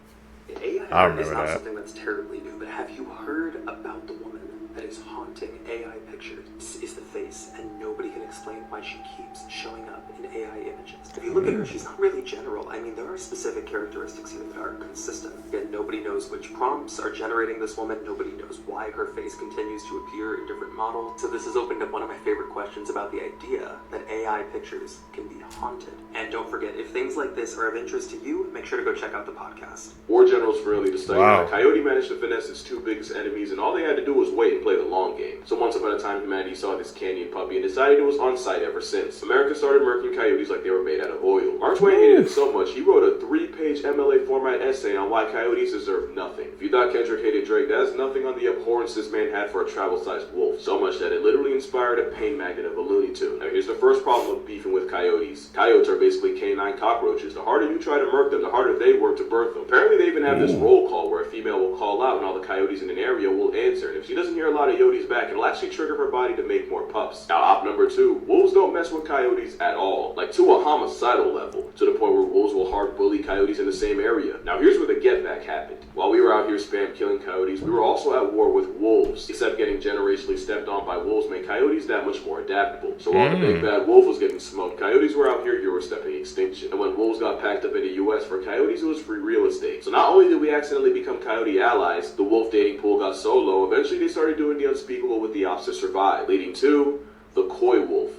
I remember It's not that. something that's terribly new, but have you heard about the woman that is haunting using AI pictures. This is the face, and nobody can explain why she keeps showing up in AI images. If you look at her, she's not really general. I mean, there are specific characteristics here that are consistent. Yet nobody knows which prompts are generating this woman. Nobody knows why her face continues to appear in different models. So this has opened up one of my favorite questions about the idea that AI pictures can be haunted. And don't forget, if things like this are of interest to you, make sure to go check out the podcast. War generals friendly to study. Wow. Coyote managed to finesse its two biggest enemies, and all they had to do was wait and play the long game. So once upon a time, humanity saw this canyon puppy and decided it was on site ever since. America started murking coyotes like they were made out of oil. Mark Twain hated it so much, he wrote a 3-page MLA format essay on why coyotes deserve nothing. If you thought Kendrick hated Drake, that's nothing on the abhorrence this man had for a travel-sized wolf. So much that it literally inspired a pain magnet of a Looney Tune. Now here's the first problem of beefing with coyotes. Coyotes are basically canine cockroaches. The harder you try to murk them, the harder they work to birth them. Apparently they even have this roll call where a female will call out and all the coyotes in an area will answer. And if she doesn't hear a lot of yotes back, it'll actually trigger her body to make more pups. Now op number 2, wolves don't mess with coyotes at all. Like to a homicidal level. To the point where wolves will hard bully coyotes in the same area. Now here's where the get back happened. While we were out here spam killing coyotes, we were also at war with wolves. Except getting generationally stepped on by wolves made coyotes that much more adaptable. So while the big bad wolf was getting smoked, coyotes were out here Euro-stepping extinction. And when wolves got packed up in the US, for coyotes it was free real estate. So not only did we accidentally become coyote allies, the wolf dating pool got so low, eventually they started doing the unspeakable with the ops to survive, leading to the coy wolf.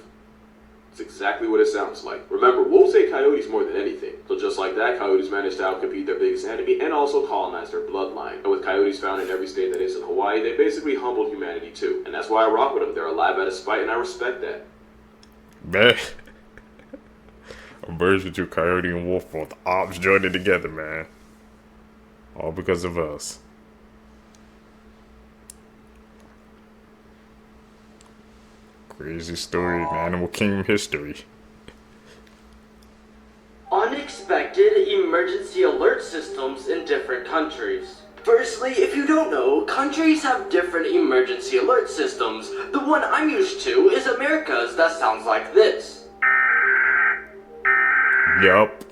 It's exactly what it sounds like. Remember, wolves hate coyotes more than anything. So just like that, coyotes managed to outcompete their biggest enemy and also colonize their bloodline. And with coyotes found in every state that isn't Hawaii, they basically humbled humanity too. And that's why I rock with them. They're alive out of spite, and I respect that. Man. A merge between coyote and wolf, both ops joining together, man. All because of us. Crazy story in Animal Kingdom history. Unexpected emergency alert systems in different countries. Firstly, if you don't know, countries have different emergency alert systems. The one I'm used to is America's that sounds like this. Yup.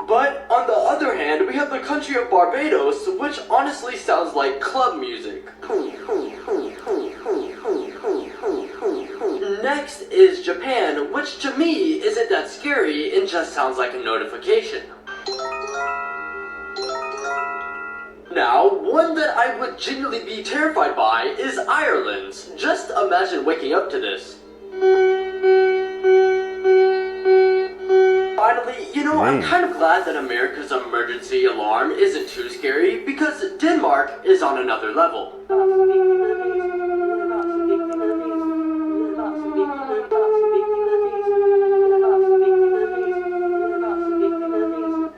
But on the other hand, we have the country of Barbados, which honestly sounds like club music. Next is Japan, which to me isn't that scary, it just sounds like a notification. Now, one that I would genuinely be terrified by is Ireland's. Just imagine waking up to this. Finally, you know, I'm kind of glad that America's emergency alarm isn't too scary because Denmark is on another level.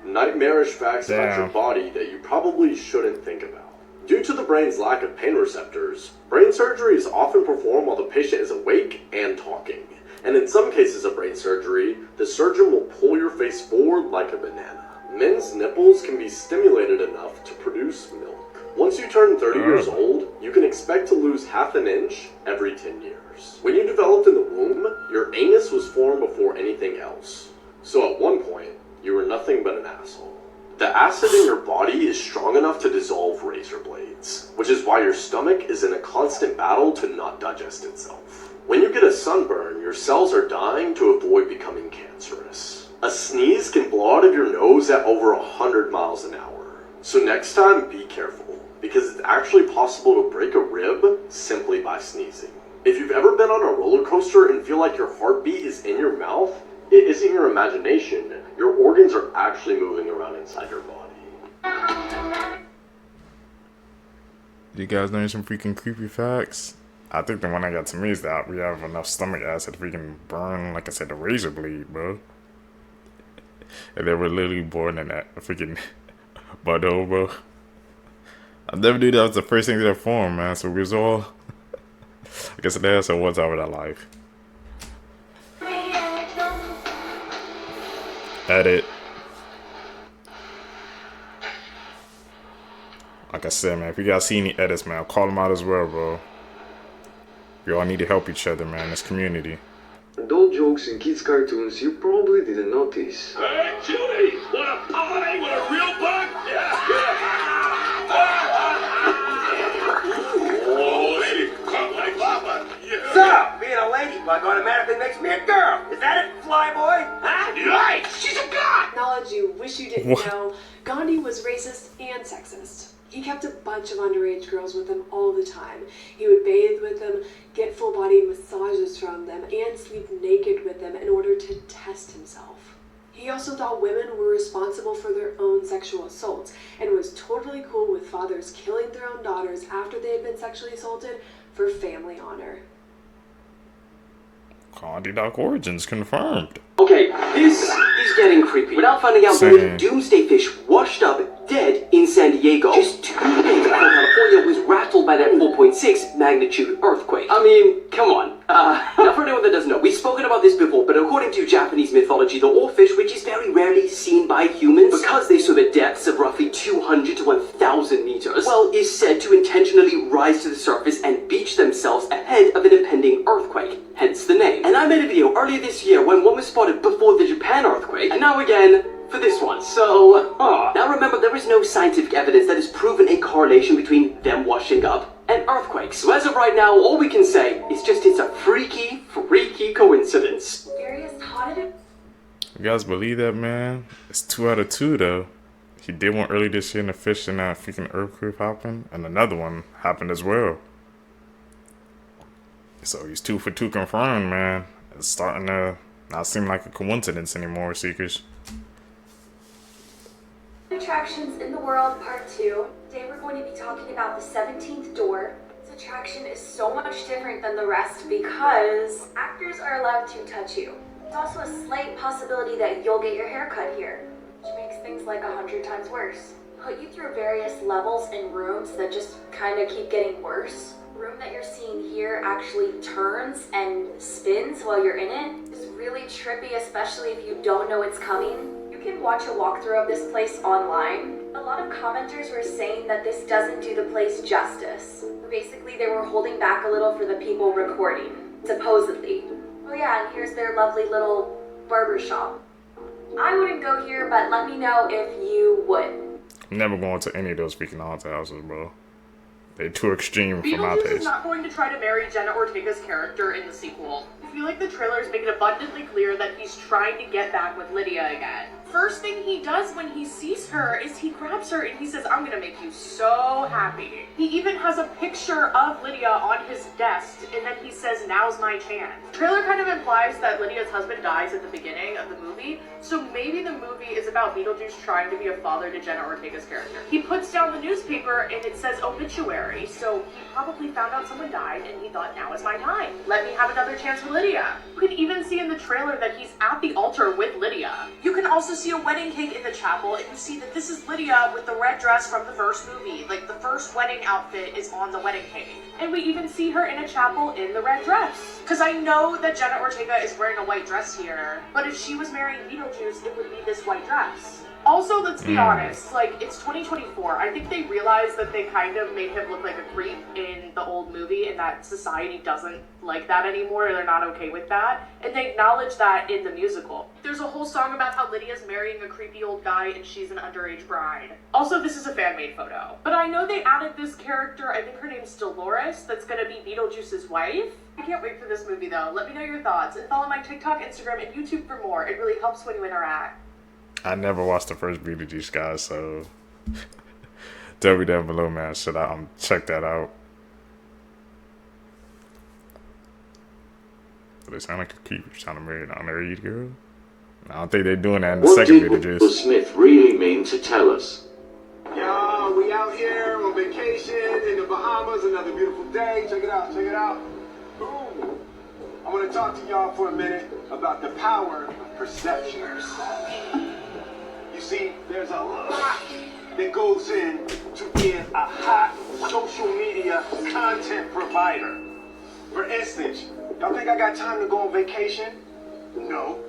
Nightmarish facts about your body that you probably shouldn't think about. Due to the brain's lack of pain receptors, brain surgery is often performed while the patient is awake and talking. And in some cases of brain surgery, the surgeon will pull your face forward like a banana. Men's nipples can be stimulated enough to produce milk. Once you turn 30 years old, you can expect to lose half an inch every 10 years. When you developed in the womb, your anus was formed before anything else. So at one point, you were nothing but an asshole. The acid in your body is strong enough to dissolve razor blades, which is why your stomach is in a constant battle to not digest itself. When you get a sunburn, your cells are dying to avoid becoming cancerous. A sneeze can blow out of your nose at over 100 miles an hour. So next time, be careful, because it's actually possible to break a rib simply by sneezing. If you've ever been on a roller coaster and feel like your heartbeat is in your mouth, it isn't your imagination. Your organs are actually moving around inside your body. You guys know some freaking creepy facts? I think the one that got to me is that we have enough stomach acid to freaking burn, like I said, the razor blade, bro. And they were literally born in that freaking butthole, bro. I never knew that was the first thing that formed, man. So we was all, I guess, the asshole one time in our life. Edit. Like I said, man, if you guys see any edits, man, call them out as well, bro. We all need to help each other, man, this community. Adult jokes in kids' cartoons you probably didn't notice. Hey, Judy! Want a pie with a real bug? Yeah! Oh, wish you didn't know, Gandhi was racist and sexist. He kept a bunch of underage girls with him all the time. He would bathe with them, get full body massages from them, and sleep naked with them in order to test himself. He also thought women were responsible for their own sexual assaults and was totally cool with fathers killing their own daughters after they had been sexually assaulted for family honor. Gandhi Doc origins confirmed. Okay, this is getting creepy. We're now finding out that a doomsday fish washed up dead in San Diego just 2 days before California was rattled by that 4.6 magnitude earthquake. I mean, come on. Now for anyone that doesn't know, we've spoken about this before, but according to Japanese mythology, the oarfish, which is very rarely seen by humans, because they swim at depths of roughly 200 to 1,000 meters, well, is said to intentionally rise to the surface and beach themselves ahead of an impending earthquake, hence the name. And I made a video earlier this year when one was spotted before the Japan earthquake, and now again, for this one. So, now remember, there is no scientific evidence that has proven a correlation between them washing up and earthquakes. So as of right now, all we can say is just it's a freaky coincidence. You guys believe that, man? It's 2 out of 2 though. He did one early this year in the fish and that freaking earthquake happened, and another one happened as well. So he's 2 for 2 confirmed, man. It's starting to not seem like a coincidence anymore, Seekers. Attractions in the World Part 2. Today we're going to be talking about the 17th door. This attraction is so much different than the rest because actors are allowed to touch you. There's also a slight possibility that you'll get your hair cut here, which makes things like 100 times worse. Put you through various levels and rooms that just kind of keep getting worse. The room that you're seeing here actually turns and spins while you're in it. It's really trippy, especially if you don't know it's coming. You can watch a walkthrough of this place online. A lot of commenters were saying that this doesn't do the place justice. Basically, they were holding back a little for the people recording, supposedly. Oh yeah, and here's their lovely little barber shop. I wouldn't go here, but let me know if you would. I'm never going to any of those freaking haunted houses, bro. They're too extreme for my Beetlejuice taste. is not going to try to marry Jenna Ortega's character in the sequel. I feel like the trailers make it abundantly clear that he's trying to get back with Lydia again. First thing he does when he sees her is he grabs her and he says, "I'm gonna make you so happy." He even has a picture of Lydia on his desk, and then he says, "Now's my chance." The trailer kind of implies that Lydia's husband dies at the beginning of the movie, so maybe the movie is about Beetlejuice trying to be a father to Jenna Ortega's character. He puts down the newspaper and it says obituary, so he probably found out someone died and he thought, now is my time. Let me have another chance with Lydia. You can even see in the trailer that he's at the altar with Lydia. You can also see a wedding cake in the chapel, and you see that this is Lydia with the red dress from the first movie. Like, the first wedding outfit is on the wedding cake. And we even see her in a chapel in the red dress. Because I know that Jenna Ortega is wearing a white dress here, but if she was marrying Beetlejuice, it would be this white dress. Also, let's be honest, like, it's 2024. I think they realized that they kind of made him look like a creep in the old movie and that society doesn't like that anymore. They're not okay with that. And they acknowledge that in the musical. There's a whole song about how Lydia's marrying a creepy old guy and she's an underage bride. Also, this is a fan-made photo. But I know they added this character, I think her name's Dolores, that's gonna be Beetlejuice's wife. I can't wait for this movie though. Let me know your thoughts and follow my TikTok, Instagram, and YouTube for more. It really helps when you interact. I never watched the first Beetlejuice, guys, so tell me down below, man. Should I check that out? Do they sound like a creep trying to marry an underage girl? I don't think they're doing that in the second Beetlejuice. What did Smith really mean to tell us? Yo, we out here on vacation in the Bahamas. Another beautiful day. Check it out. Check it out. Boom. I want to talk to y'all for a minute about the power of perception. You see, there's a lot that goes in to being a hot social media content provider. For instance, y'all think I got time to go on vacation? No.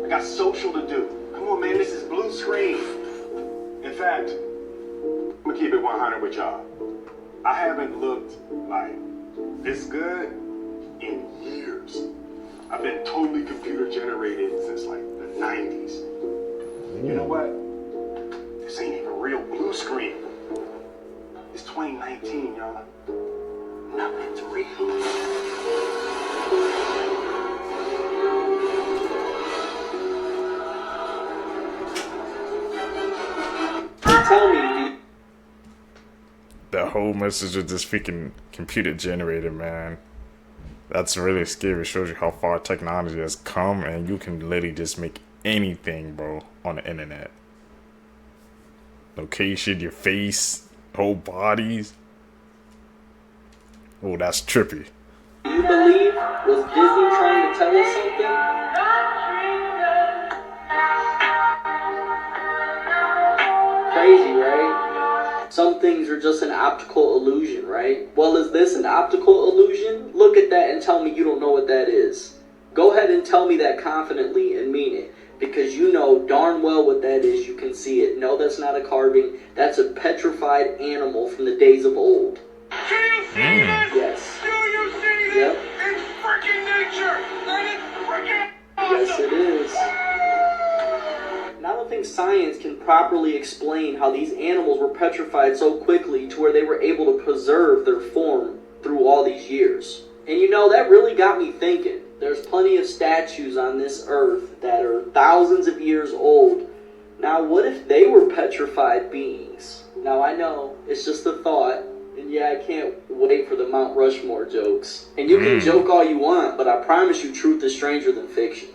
I got social to do. Come on, man, this is blue screen. In fact, I'm gonna keep it 100 with y'all. I haven't looked like this good in years. I've been totally computer generated since like the 90s. You know what? This ain't even real blue screen. It's 2019, y'all. Nothing's real. whole message was just freaking computer generated, man. That's really scary. It shows you how far technology has come, and you can literally just make anything, bro, on the internet. Location, your face, whole bodies. Oh, that's trippy. Do you believe was Disney trying to tell us something? Crazy, right? Some things are just an optical illusion, right? Well, is this an optical illusion? Look at that and tell me you don't know what that is. Go ahead and tell me that confidently and mean it, because you know darn well what that is. You can see it. No, that's not a carving. That's a petrified animal from the days of old. Do you see this? Yes. Do you see this? Yep. It's freaking nature, and it's freaking awesome. Yes, it is. And I don't think science can properly explain how these animals were petrified so quickly to where they were able to preserve their form through all these years. And you know, that really got me thinking. There's plenty of statues on this earth that are thousands of years old. Now, what if they were petrified beings? Now, I know, it's just a thought. And yeah, I can't wait for the Mount Rushmore jokes. And you can joke all you want, but I promise you truth is stranger than fiction.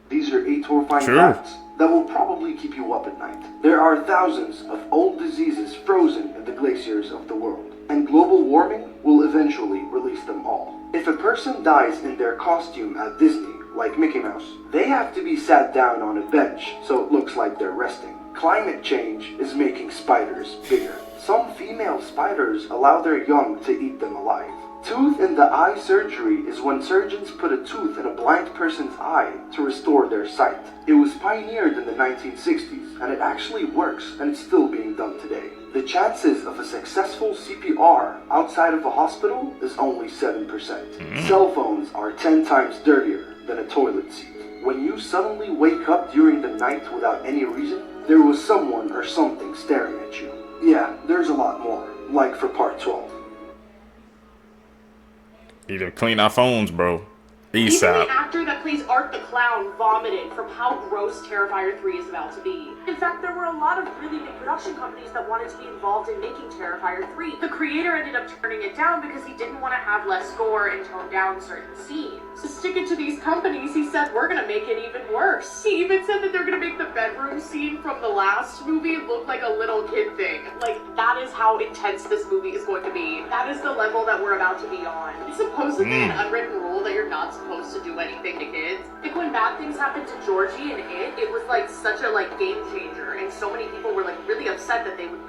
These are 8 horrifying facts that will probably keep you up at night. There are thousands of old diseases frozen in the glaciers of the world, and global warming will eventually release them all. If a person dies in their costume at Disney, like Mickey Mouse, they have to be sat down on a bench so it looks like they're resting. Climate change is making spiders bigger. Some female spiders allow their young to eat them alive. Tooth in the eye surgery is when surgeons put a tooth in a blind person's eye to restore their sight. It was pioneered in the 1960s, and it actually works, and it's still being done today. The chances of a successful CPR outside of a hospital is only 7%. Cell phones are 10 times dirtier than a toilet seat. When you suddenly wake up during the night without any reason, there was someone or something staring at you. Yeah, there's a lot more, like for part 12. Need to clean our phones, bro. Even ASAP. the actor that plays Art the Clown vomited from how gross Terrifier 3 is about to be. In fact, there were a lot of really big production companies that wanted to be involved in making Terrifier 3. The creator ended up turning it down because he didn't want to have less gore and tone down certain scenes. To stick it to these companies, he said, we're gonna make it even worse. He even said that they're gonna make the bedroom scene from the last movie look like a little kid thing. Like, that is how intense this movie is going to be. That is the level that we're about to be on. It's supposedly an unwritten rule that you're not supposed to do anything to kids. Like when bad things happened to Georgie and it was like such a game changer, and so many people were like really upset that they would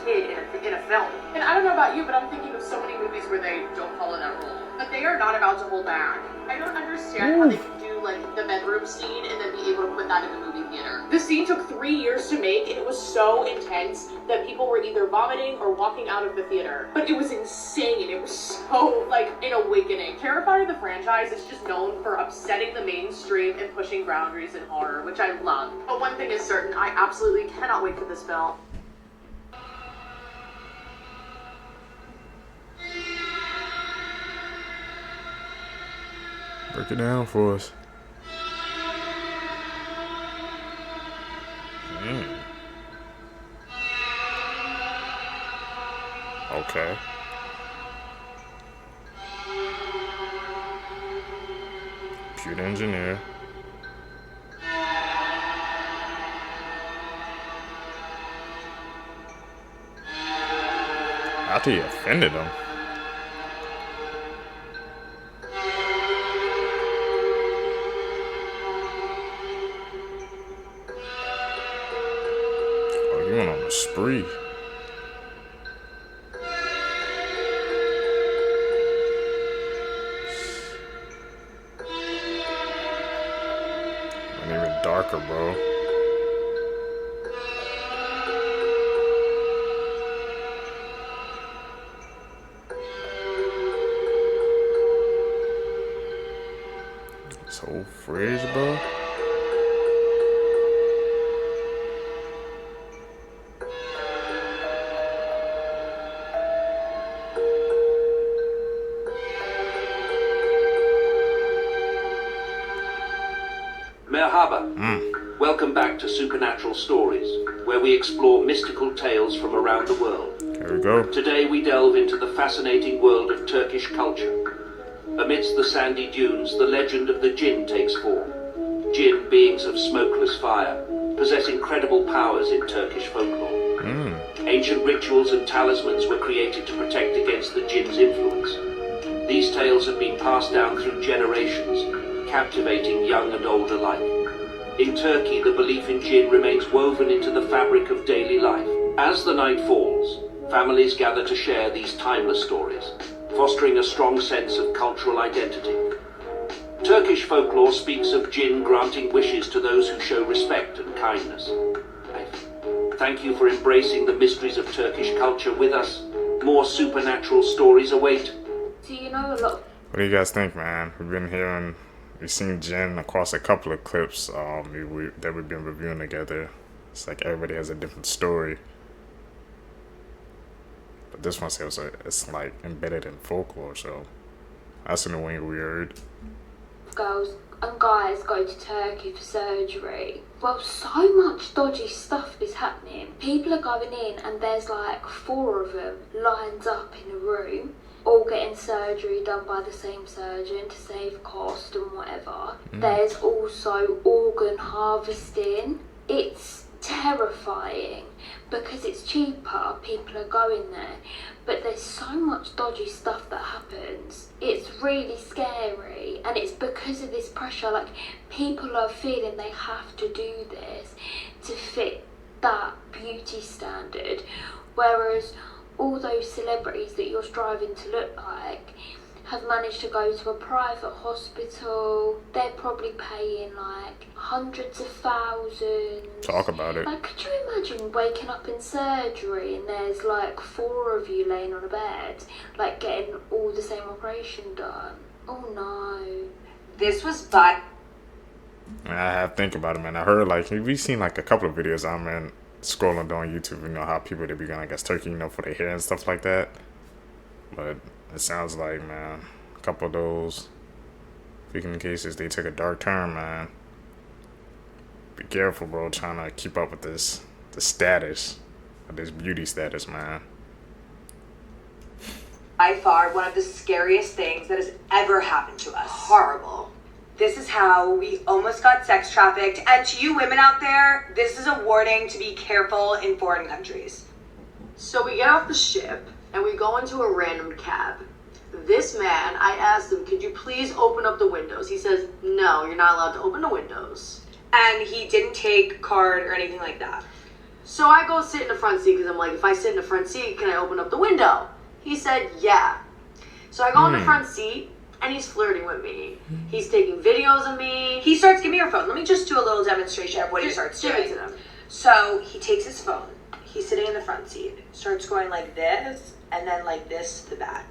kid in a film. And I don't know about you, but I'm thinking of so many movies where they don't follow that rule. But they are not about to hold back. I don't understand how they can do like the bedroom scene and then be able to put that in the movie theater. The scene took 3 years to make, and it was so intense that people were either vomiting or walking out of the theater. But it was insane. It was so like an awakening. Terrifier the franchise is just known for upsetting the mainstream and pushing boundaries in horror, which I love. But one thing is certain, I absolutely cannot wait for this film. Break it down for us. Okay. Computer engineer. After he offended him. Oh, you went on a spree. And even darker, bro. So fridge, bro. Merhaba. Welcome back to Supernatural Stories, where we explore mystical tales from around the world. Here There we go. Today we delve into the fascinating world of Turkish culture. Amidst the sandy dunes, the legend of the jinn takes form. Jinn, beings of smokeless fire, possess incredible powers in Turkish folklore. Ancient rituals and talismans were created to protect against the jinn's influence. These tales have been passed down through generations, captivating young and old alike. In Turkey, the belief in jinn remains woven into the fabric of daily life. As the night falls, families gather to share these timeless stories, fostering a strong sense of cultural identity. Turkish folklore speaks of jinn granting wishes to those who show respect and kindness. Thank you for embracing the mysteries of Turkish culture with us. More supernatural stories await. So you know a lot. What do you guys think, man? We've seen Jinn across a couple of clips that we've been reviewing together. It's like everybody has a different story. But this one says it's like embedded in folklore, so that's in a way weird. Girls and guys go to Turkey for surgery. Well, so much dodgy stuff is happening. People are going in and there's like 4 of them lined up in a room, all getting surgery done by the same surgeon to save cost and whatever. There's also organ harvesting. It's terrifying because it's cheaper, people are going there, but there's so much dodgy stuff that happens. It's really scary, and it's because of this pressure. Like, people are feeling they have to do this to fit that beauty standard, whereas all those celebrities that you're striving to look like have managed to go to a private hospital. They're probably paying like hundreds of thousands. Talk about it. Like, could you imagine waking up in surgery and there's like 4 of you laying on a bed, like getting all the same operation done? Oh no. This was bad. I have to think about it, man. I heard like we've seen like a couple of videos. Scrolling down YouTube, you know how people they be going, I guess, Turkey, you know, for their hair and stuff like that. But it sounds like, man, a couple of those freaking cases, they took a dark turn, man. Be careful, bro, trying to keep up with the status of this beauty status, man. By far one of the scariest things that has ever happened to us. Horrible. This is how we almost got sex trafficked, and to you women out there, this is a warning to be careful in foreign countries. So we get off the ship and we go into a random cab. This man, I asked him, could you please open up the windows? He says, no, you're not allowed to open the windows. And he didn't take card or anything like that. So I go sit in the front seat because I'm like, if I sit in the front seat, can I open up the window? He said, yeah. So I go in the front seat and he's flirting with me. He's taking videos of me. He starts, give me your phone. Let me just do a little demonstration of what he starts doing. Give it to them. So he takes his phone. He's sitting in the front seat. Starts going like this and then like this to the back.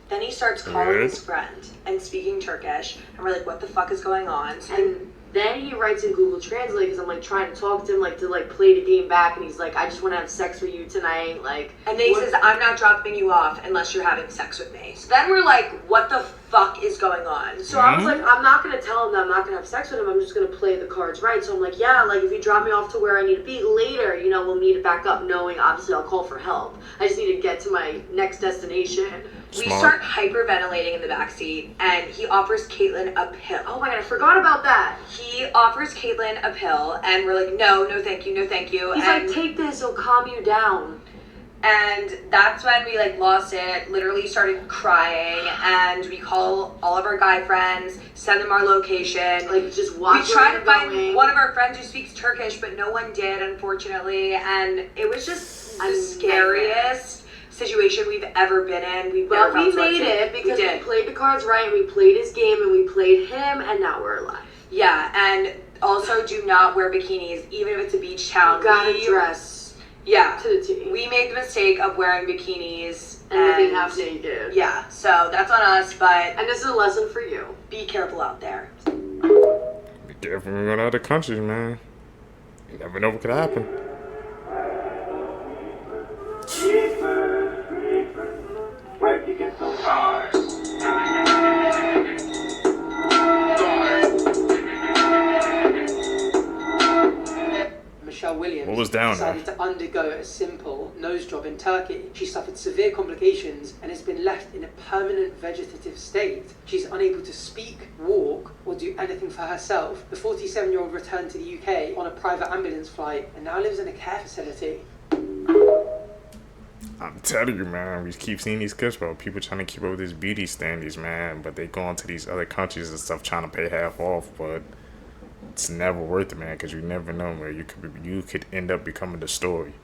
Then he starts calling his friend and speaking Turkish. And we're like, what the fuck is going on? And then he writes in Google Translate because I'm like trying to talk to him, like to like play the game back, and he's like, I just want to have sex with you tonight, like. And then he says, I'm not dropping you off unless you're having sex with me. So then we're like, what the fuck is going on? So I was like, I'm not gonna tell him that I'm not gonna have sex with him. I'm just gonna play the cards right. So I'm like, yeah, like if you drop me off to where I need to be later, you know, we'll meet it back up, knowing obviously I'll call for help. I just need to get to my next destination. We start hyperventilating in the backseat, and he offers Caitlin a pill. Oh my god, I forgot about that. He offers Caitlin a pill, and we're like, no thank you, no thank you. He's like, take this, it'll calm you down. And that's when we like lost it, literally started crying, and we call all of our guy friends, send them our location. Like, just watch. We tried to find one of our friends who speaks Turkish, but no one did, unfortunately, and it was just the scariest situation we've ever been in. But we made it because we played the cards right, we played his game, and we played him, and now we're alive. Yeah, and also do not wear bikinis, even if it's a beach town. You gotta dress. Yeah, to the T. We made the mistake of wearing bikinis and living half naked. Yeah, so that's on us, but and this is a lesson for you. Be careful out there. Be careful when you go to other countries, man. You never know what could happen. Where'd you get those cars? Michelle Williams. was down there? decided to undergo a simple nose job in Turkey. She suffered severe complications and has been left in a permanent vegetative state. She's unable to speak, walk, or do anything for herself. The 47-year-old returned to the UK on a private ambulance flight and now lives in a care facility. I'm telling you, man, we keep seeing these clips about people trying to keep up with these beauty standards, man, but they go into these other countries and stuff trying to pay half off, but it's never worth it, man, because you never know where you could end up becoming the story.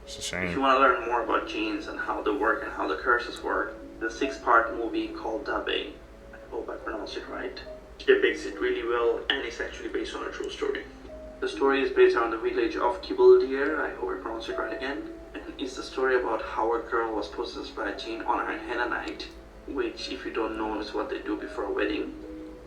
It's a shame. If you want to learn more about genes and how they work and how the curses work, the 6-part movie called Dubbing, I hope I pronounced it right, depicts it really well, and it's actually based on a true story. The story is based around the village of Kibaldir, I hope I pronounced it right again, and it's the story about how a girl was possessed by a gene on her henna night, which, if you don't know, is what they do before a wedding.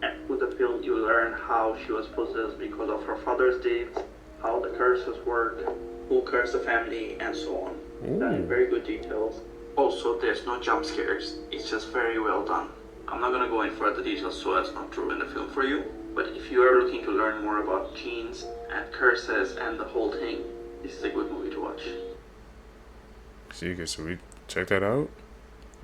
And with the film, you learn how she was possessed because of her father's deeds, how the curses work, who cursed the family, and so on. Done in very good details. Also, there's no jump scares, it's just very well done. I'm not gonna go in further details so as not to ruin the film for you, but if you are looking to learn more about genes and curses and the whole thing, this is a good movie to watch. So we check that out?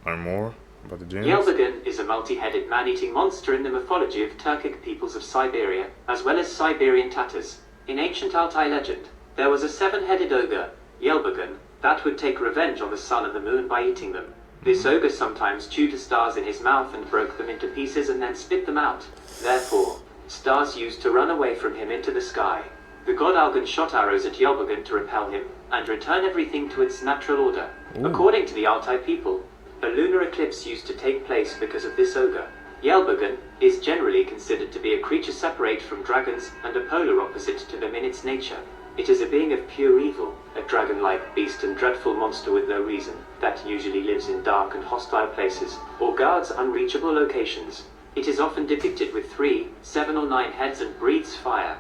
Learn more about the genes? Yelvergan is a multi-headed man-eating monster in the mythology of Turkic peoples of Siberia, as well as Siberian Tatars. In ancient Altai legend, there was a 7-headed ogre, Yelvergan, that would take revenge on the sun and the moon by eating them. This ogre sometimes chewed the stars in his mouth and broke them into pieces and then spit them out. Therefore, stars used to run away from him into the sky. The god Algan shot arrows at Yelvergan to repel him and return everything to its natural order. According to the Altai people, a lunar eclipse used to take place because of this ogre. Yelvergan is generally considered to be a creature separate from dragons and a polar opposite to them in its nature. It is a being of pure evil, a dragon-like beast and dreadful monster with no reason, that usually lives in dark and hostile places, or guards unreachable locations. It is often depicted with 3, 7 or 9 heads and breathes fire.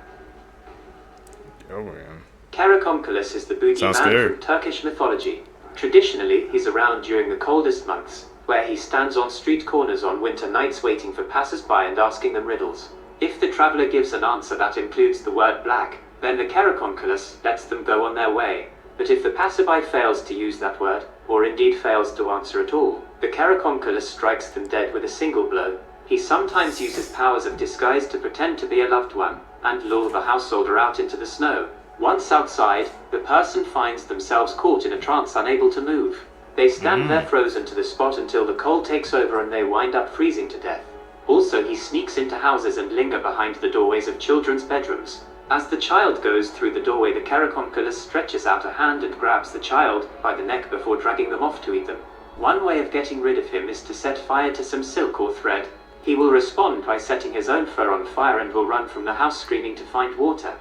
Oh man. Karakomkalos is the boogie man from Turkish mythology. Traditionally, he's around during the coldest months, where he stands on street corners on winter nights waiting for passers-by and asking them riddles. If the traveler gives an answer that includes the word black, then the Karakomkalos lets them go on their way. But if the passerby fails to use that word, or indeed fails to answer at all, the Karakomkalos strikes them dead with a single blow. He sometimes uses powers of disguise to pretend to be a loved one, and lure the householder out into the snow. Once outside, the person finds themselves caught in a trance, unable to move. They stand there frozen to the spot until the cold takes over and they wind up freezing to death. Also, he sneaks into houses and linger behind the doorways of children's bedrooms. As the child goes through the doorway, the Karakomkalos stretches out a hand and grabs the child by the neck before dragging them off to eat them. One way of getting rid of him is to set fire to some silk or thread. He will respond by setting his own fur on fire and will run from the house screaming to find water.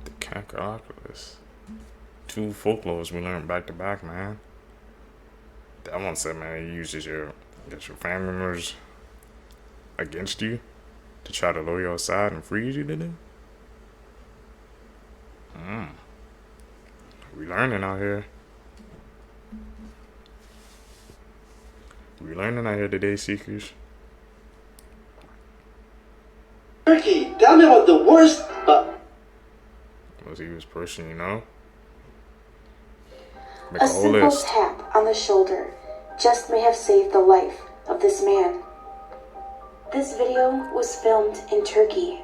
The Karakomkalos. 2 folklores we learned back to back, man. That one said, man, he uses your family members against you to try to lure you outside and freeze you to do. We learning out here. We learning out here today, Seekers. Turkey, tell me about the worst, Was he was pushing, you know? Make A a whole simple list. tap on the shoulder just may have saved the life of this man. This video was filmed in Turkey.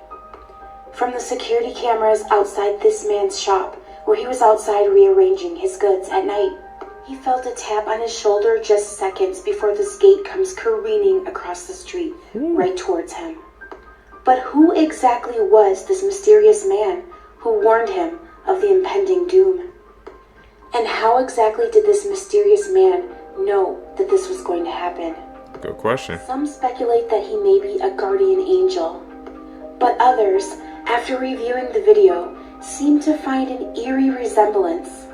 From the security cameras outside this man's shop, where he was outside rearranging his goods at night. He felt a tap on his shoulder just seconds before the skate comes careening across the street, right towards him. But who exactly was this mysterious man who warned him of the impending doom? And how exactly did this mysterious man know that this was going to happen? Good question. Some speculate that he may be a guardian angel, but others, after reviewing the video, seem to find an eerie resemblance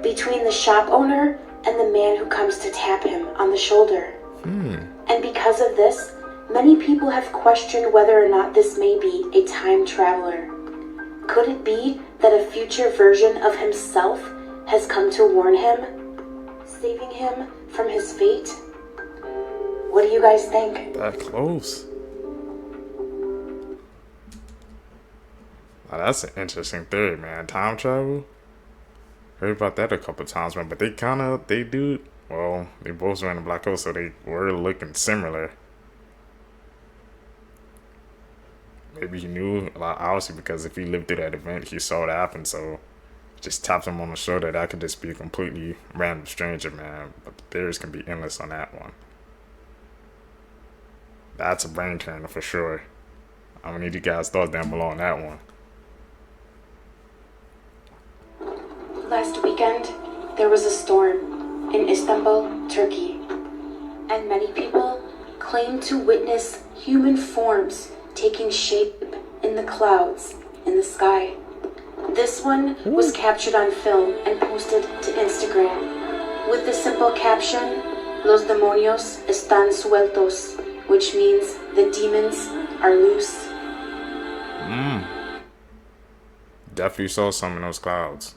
between the shop owner and the man who comes to tap him on the shoulder. And because of this, many people have questioned whether or not this may be a time traveler. Could it be that a future version of himself has come to warn him, saving him from his fate? What do you guys think? That close. Oh, that's an interesting theory, man. Time travel? Heard about that a couple times, man. But they do. Well, they both were in the black hole, so they were looking similar. Maybe he knew a lot, obviously, because if he lived through that event, he saw it happen. So just tapped him on the shoulder. That could just be a completely random stranger, man. But the theories can be endless on that one. That's a brain turner for sure. I'm gonna need you guys' thoughts down below on that one. Last weekend, there was a storm in Istanbul, Turkey, and many people claimed to witness human forms taking shape in the clouds in the sky. This one was captured on film and posted to Instagram with the simple caption, "Los demonios están sueltos," which means the demons are loose. Definitely saw some in those clouds.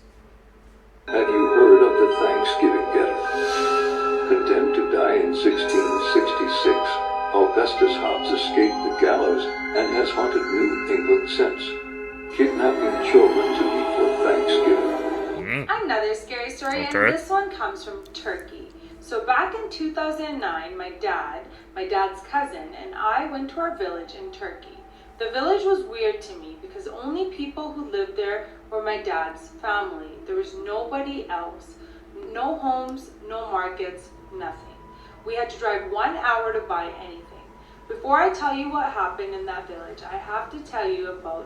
Have you heard of the Thanksgiving Ghetto? Condemned to die in 1666, Augustus Hobbs escaped the gallows and has haunted New England since, kidnapping children to eat for Thanksgiving. Another scary story, and this one comes from Turkey. So back in 2009, my dad's cousin, and I went to our village in Turkey. The village was weird to me because only people who lived there were my dad's family. There was nobody else. No homes, no markets, nothing. We had to drive 1 hour to buy anything. Before I tell you what happened in that village, I have to tell you about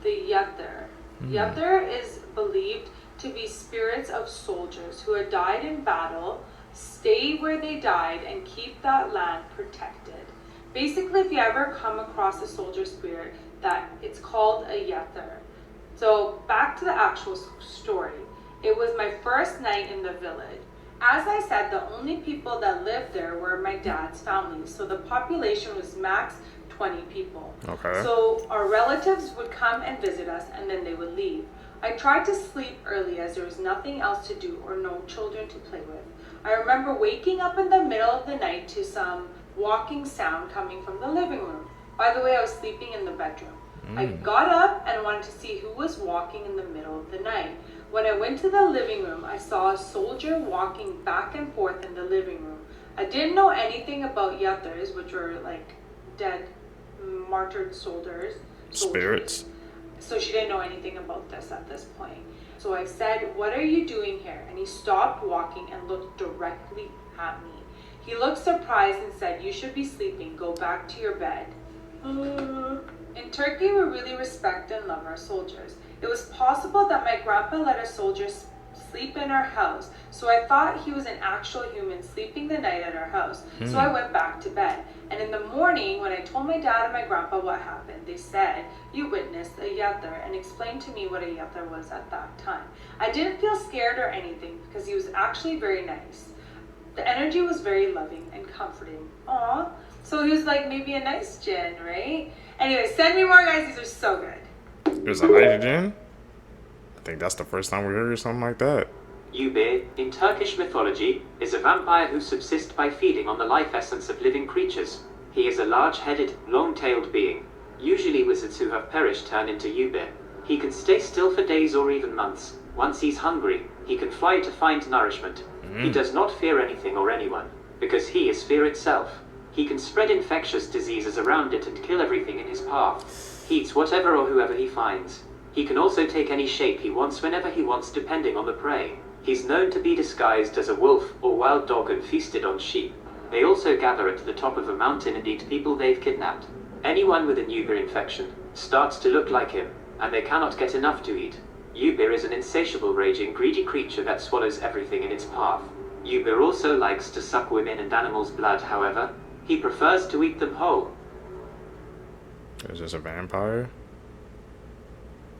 the Yatır. Yatır is believed to be spirits of soldiers who had died in battle, stay where they died, and keep that land protected. Basically, if you ever come across a soldier spirit, that it's called a Yatır. So back to the actual story. It was my first night in the village. As I said, the only people that lived there were my dad's family. So the population was max 20 people. Okay. So our relatives would come and visit us, and then they would leave. I tried to sleep early as there was nothing else to do or no children to play with. I remember waking up in the middle of the night to some walking sound coming from the living room. By the way, I was sleeping in the bedroom. I got up and wanted to see who was walking in the middle of the night. When I went to the living room, I saw a soldier walking back and forth in the living room. I didn't know anything about Yathers, which were like dead, martyred soldiers. Spirits. So she didn't know anything about this at this point. So I said, "What are you doing here?" And he stopped walking and looked directly at me. He looked surprised and said, "You should be sleeping. Go back to your bed." In Turkey, we really respect and love our soldiers. It was possible that my grandpa let a soldier sleep in our house, so I thought he was an actual human sleeping the night at our house. So I went back to bed. And in the morning, when I told my dad and my grandpa what happened, they said, "You witnessed a Yatır," and explained to me what a Yatır was at that time. I didn't feel scared or anything because he was actually very nice. The energy was very loving and comforting. Aw. So he was like maybe a nice djinn, right? Anyway, send me more, guys. These are so good. There's a night djinn? I think that's the first time we heard something like that. Yubir, in Turkish mythology, is a vampire who subsists by feeding on the life essence of living creatures. He is a large-headed, long-tailed being. Usually wizards who have perished turn into Yubir. He can stay still for days or even months. Once he's hungry, he can fly to find nourishment. He does not fear anything or anyone, because he is fear itself. He can spread infectious diseases around it and kill everything in his path. He eats whatever or whoever he finds. He can also take any shape he wants whenever he wants, depending on the prey. He's known to be disguised as a wolf or wild dog and feasted on sheep. They also gather at the top of a mountain and eat people they've kidnapped. Anyone with a Yubir infection starts to look like him, and they cannot get enough to eat. Yubir is an insatiable, raging, greedy creature that swallows everything in its path. Yubir also likes to suck women and animals' blood, however. He prefers to eat them whole. Is this a vampire?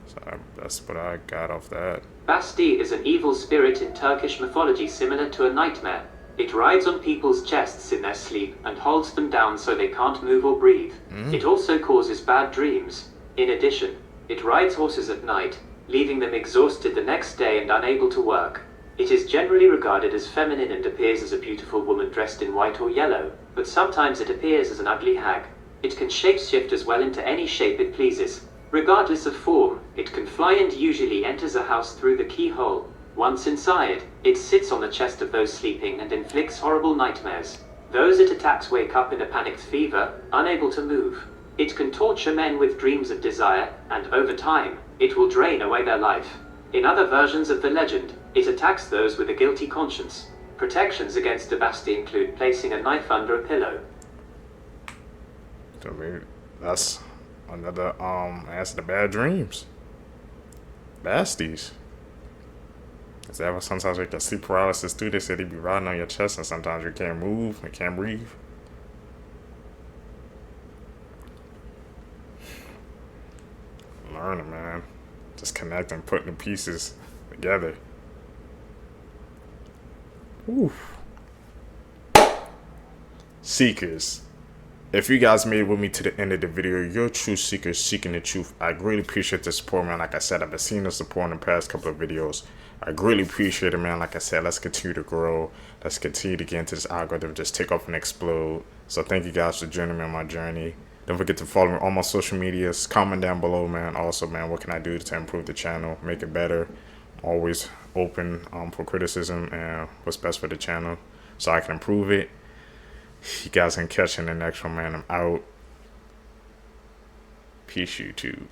So that's what I got off that. Basti is an evil spirit in Turkish mythology similar to a nightmare. It rides on people's chests in their sleep and holds them down so they can't move or breathe. It also causes bad dreams. In addition, it rides horses at night, leaving them exhausted the next day and unable to work. It is generally regarded as feminine and appears as a beautiful woman dressed in white or yellow, but sometimes it appears as an ugly hag. It can shapeshift as well into any shape it pleases. Regardless of form, it can fly and usually enters a house through the keyhole. Once inside, it sits on the chest of those sleeping and inflicts horrible nightmares. Those it attacks wake up in a panicked fever, unable to move. It can torture men with dreams of desire, and over time, it will drain away their life. In other versions of the legend, it attacks those with a guilty conscience. Protections against Dabasti include placing a knife under a pillow. So maybe that's another answer to bad dreams. Basties. Is that what sometimes we get sleep paralysis too? They say they be riding on your chest and sometimes you can't move and can't breathe. Learning, man. Just connecting, putting the pieces together. Oof. Seekers. If you guys made it with me to the end of the video, you're true seekers seeking the truth. I greatly appreciate the support, man. Like I said, I've been seeing the support in the past couple of videos. I greatly appreciate it, man. Like I said, let's continue to grow. Let's continue to get into this algorithm, just take off and explode. So thank you guys for joining me on my journey. Don't forget to follow me on all my social medias. Comment down below, man. Also, man, what can I do to improve the channel, make it better? Always open for criticism and what's best for the channel so I can improve it. You guys can catch in the next one, man. I'm out. Peace, YouTube.